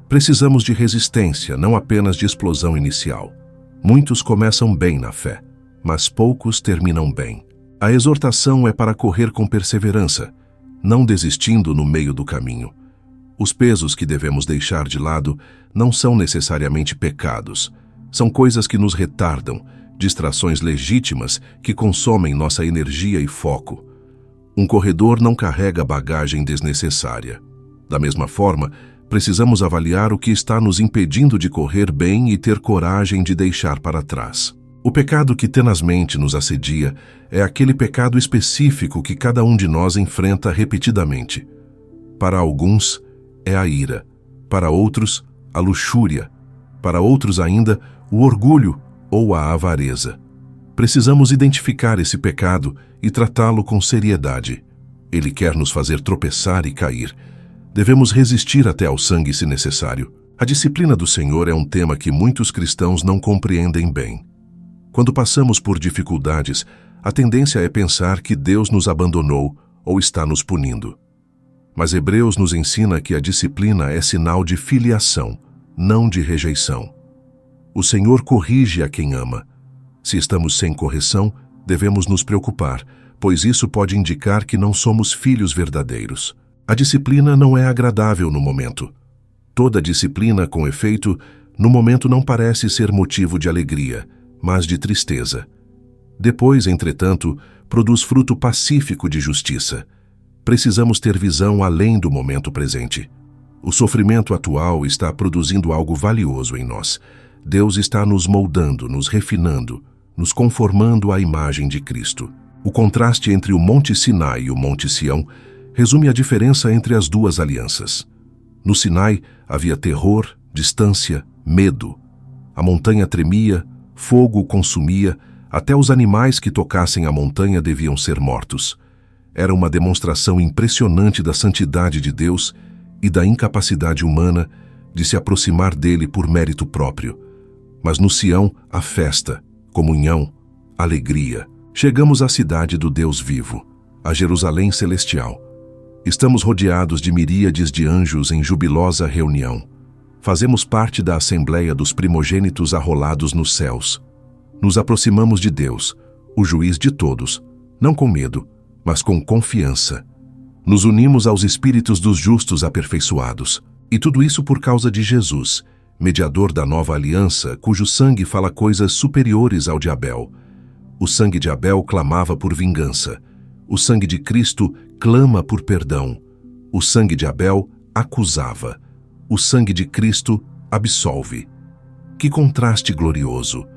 Precisamos de resistência, não apenas de explosão inicial. Muitos começam bem na fé, mas poucos terminam bem. A exortação é para correr com perseverança, não desistindo no meio do caminho. Os pesos que devemos deixar de lado não são necessariamente pecados. São coisas que nos retardam, distrações legítimas que consomem nossa energia e foco. Um corredor não carrega bagagem desnecessária. Da mesma forma, precisamos avaliar o que está nos impedindo de correr bem e ter coragem de deixar para trás. O pecado que tenazmente nos assedia é aquele pecado específico que cada um de nós enfrenta repetidamente. Para alguns, é a ira. Para outros, a luxúria. Para outros ainda, o orgulho ou a avareza. Precisamos identificar esse pecado e tratá-lo com seriedade. Ele quer nos fazer tropeçar e cair. Devemos resistir até ao sangue se necessário. A disciplina do Senhor é um tema que muitos cristãos não compreendem bem. Quando passamos por dificuldades, a tendência é pensar que Deus nos abandonou ou está nos punindo. Mas Hebreus nos ensina que a disciplina é sinal de filiação, não de rejeição. O Senhor corrige a quem ama. Se estamos sem correção, devemos nos preocupar, pois isso pode indicar que não somos filhos verdadeiros. A disciplina não é agradável no momento. Toda disciplina, com efeito, no momento não parece ser motivo de alegria, mas de tristeza. Depois, entretanto, produz fruto pacífico de justiça. Precisamos ter visão além do momento presente. O sofrimento atual está produzindo algo valioso em nós. Deus está nos moldando, nos refinando, nos conformando à imagem de Cristo. O contraste entre o Monte Sinai e o Monte Sião resume a diferença entre as duas alianças. No Sinai havia terror, distância, medo. A montanha tremia, fogo consumia, até os animais que tocassem a montanha deviam ser mortos. Era uma demonstração impressionante da santidade de Deus e da incapacidade humana de se aproximar dele por mérito próprio. Mas no Sião, a festa, comunhão, alegria. Chegamos à cidade do Deus vivo, a Jerusalém celestial. Estamos rodeados de miríades de anjos em jubilosa reunião. Fazemos parte da assembleia dos primogênitos arrolados nos céus. Nos aproximamos de Deus, o juiz de todos, não com medo, mas com confiança. Nos unimos aos espíritos dos justos aperfeiçoados. E tudo isso por causa de Jesus, mediador da nova aliança, cujo sangue fala coisas superiores ao de Abel. O sangue de Abel clamava por vingança. O sangue de Cristo clama por perdão. O sangue de Abel acusava. O sangue de Cristo absolve. Que contraste glorioso!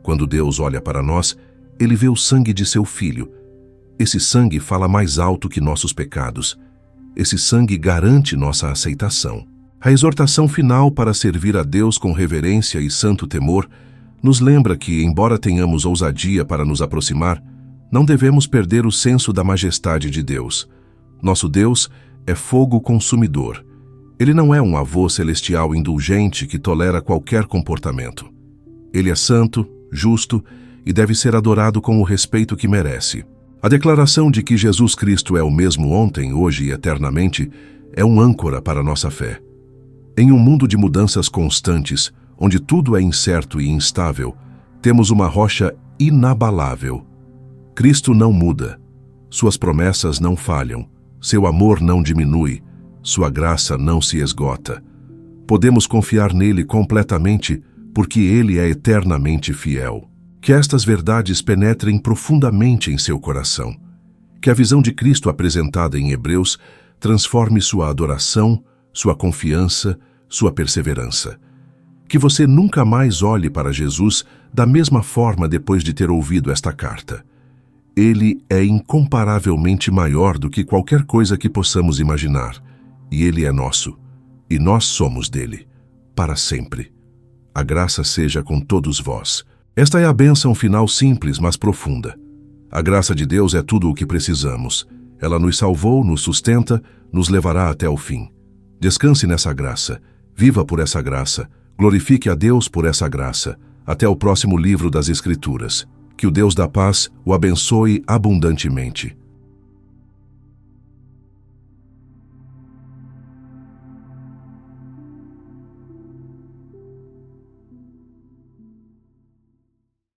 Quando Deus olha para nós, Ele vê o sangue de seu Filho. Esse sangue fala mais alto que nossos pecados. Esse sangue garante nossa aceitação. A exortação final para servir a Deus com reverência e santo temor nos lembra que, embora tenhamos ousadia para nos aproximar, não devemos perder o senso da majestade de Deus. Nosso Deus é fogo consumidor. Ele não é um avô celestial indulgente que tolera qualquer comportamento. Ele é santo, justo e deve ser adorado com o respeito que merece. A declaração de que Jesus Cristo é o mesmo ontem, hoje e eternamente é um âncora para a nossa fé. Em um mundo de mudanças constantes, onde tudo é incerto e instável, temos uma rocha inabalável. Cristo não muda, suas promessas não falham, seu amor não diminui, sua graça não se esgota. Podemos confiar nele completamente porque ele é eternamente fiel. Que estas verdades penetrem profundamente em seu coração. Que a visão de Cristo apresentada em Hebreus transforme sua adoração, sua confiança, sua perseverança. Que você nunca mais olhe para Jesus da mesma forma depois de ter ouvido esta carta. Ele é incomparavelmente maior do que qualquer coisa que possamos imaginar, e ele é nosso, e nós somos dele, para sempre. A graça seja com todos vós. Esta é a bênção final simples, mas profunda. A graça de Deus é tudo o que precisamos. Ela nos salvou, nos sustenta, nos levará até o fim. Descanse nessa graça, viva por essa graça, glorifique a Deus por essa graça. Até o próximo livro das Escrituras. Que o Deus da paz o abençoe abundantemente.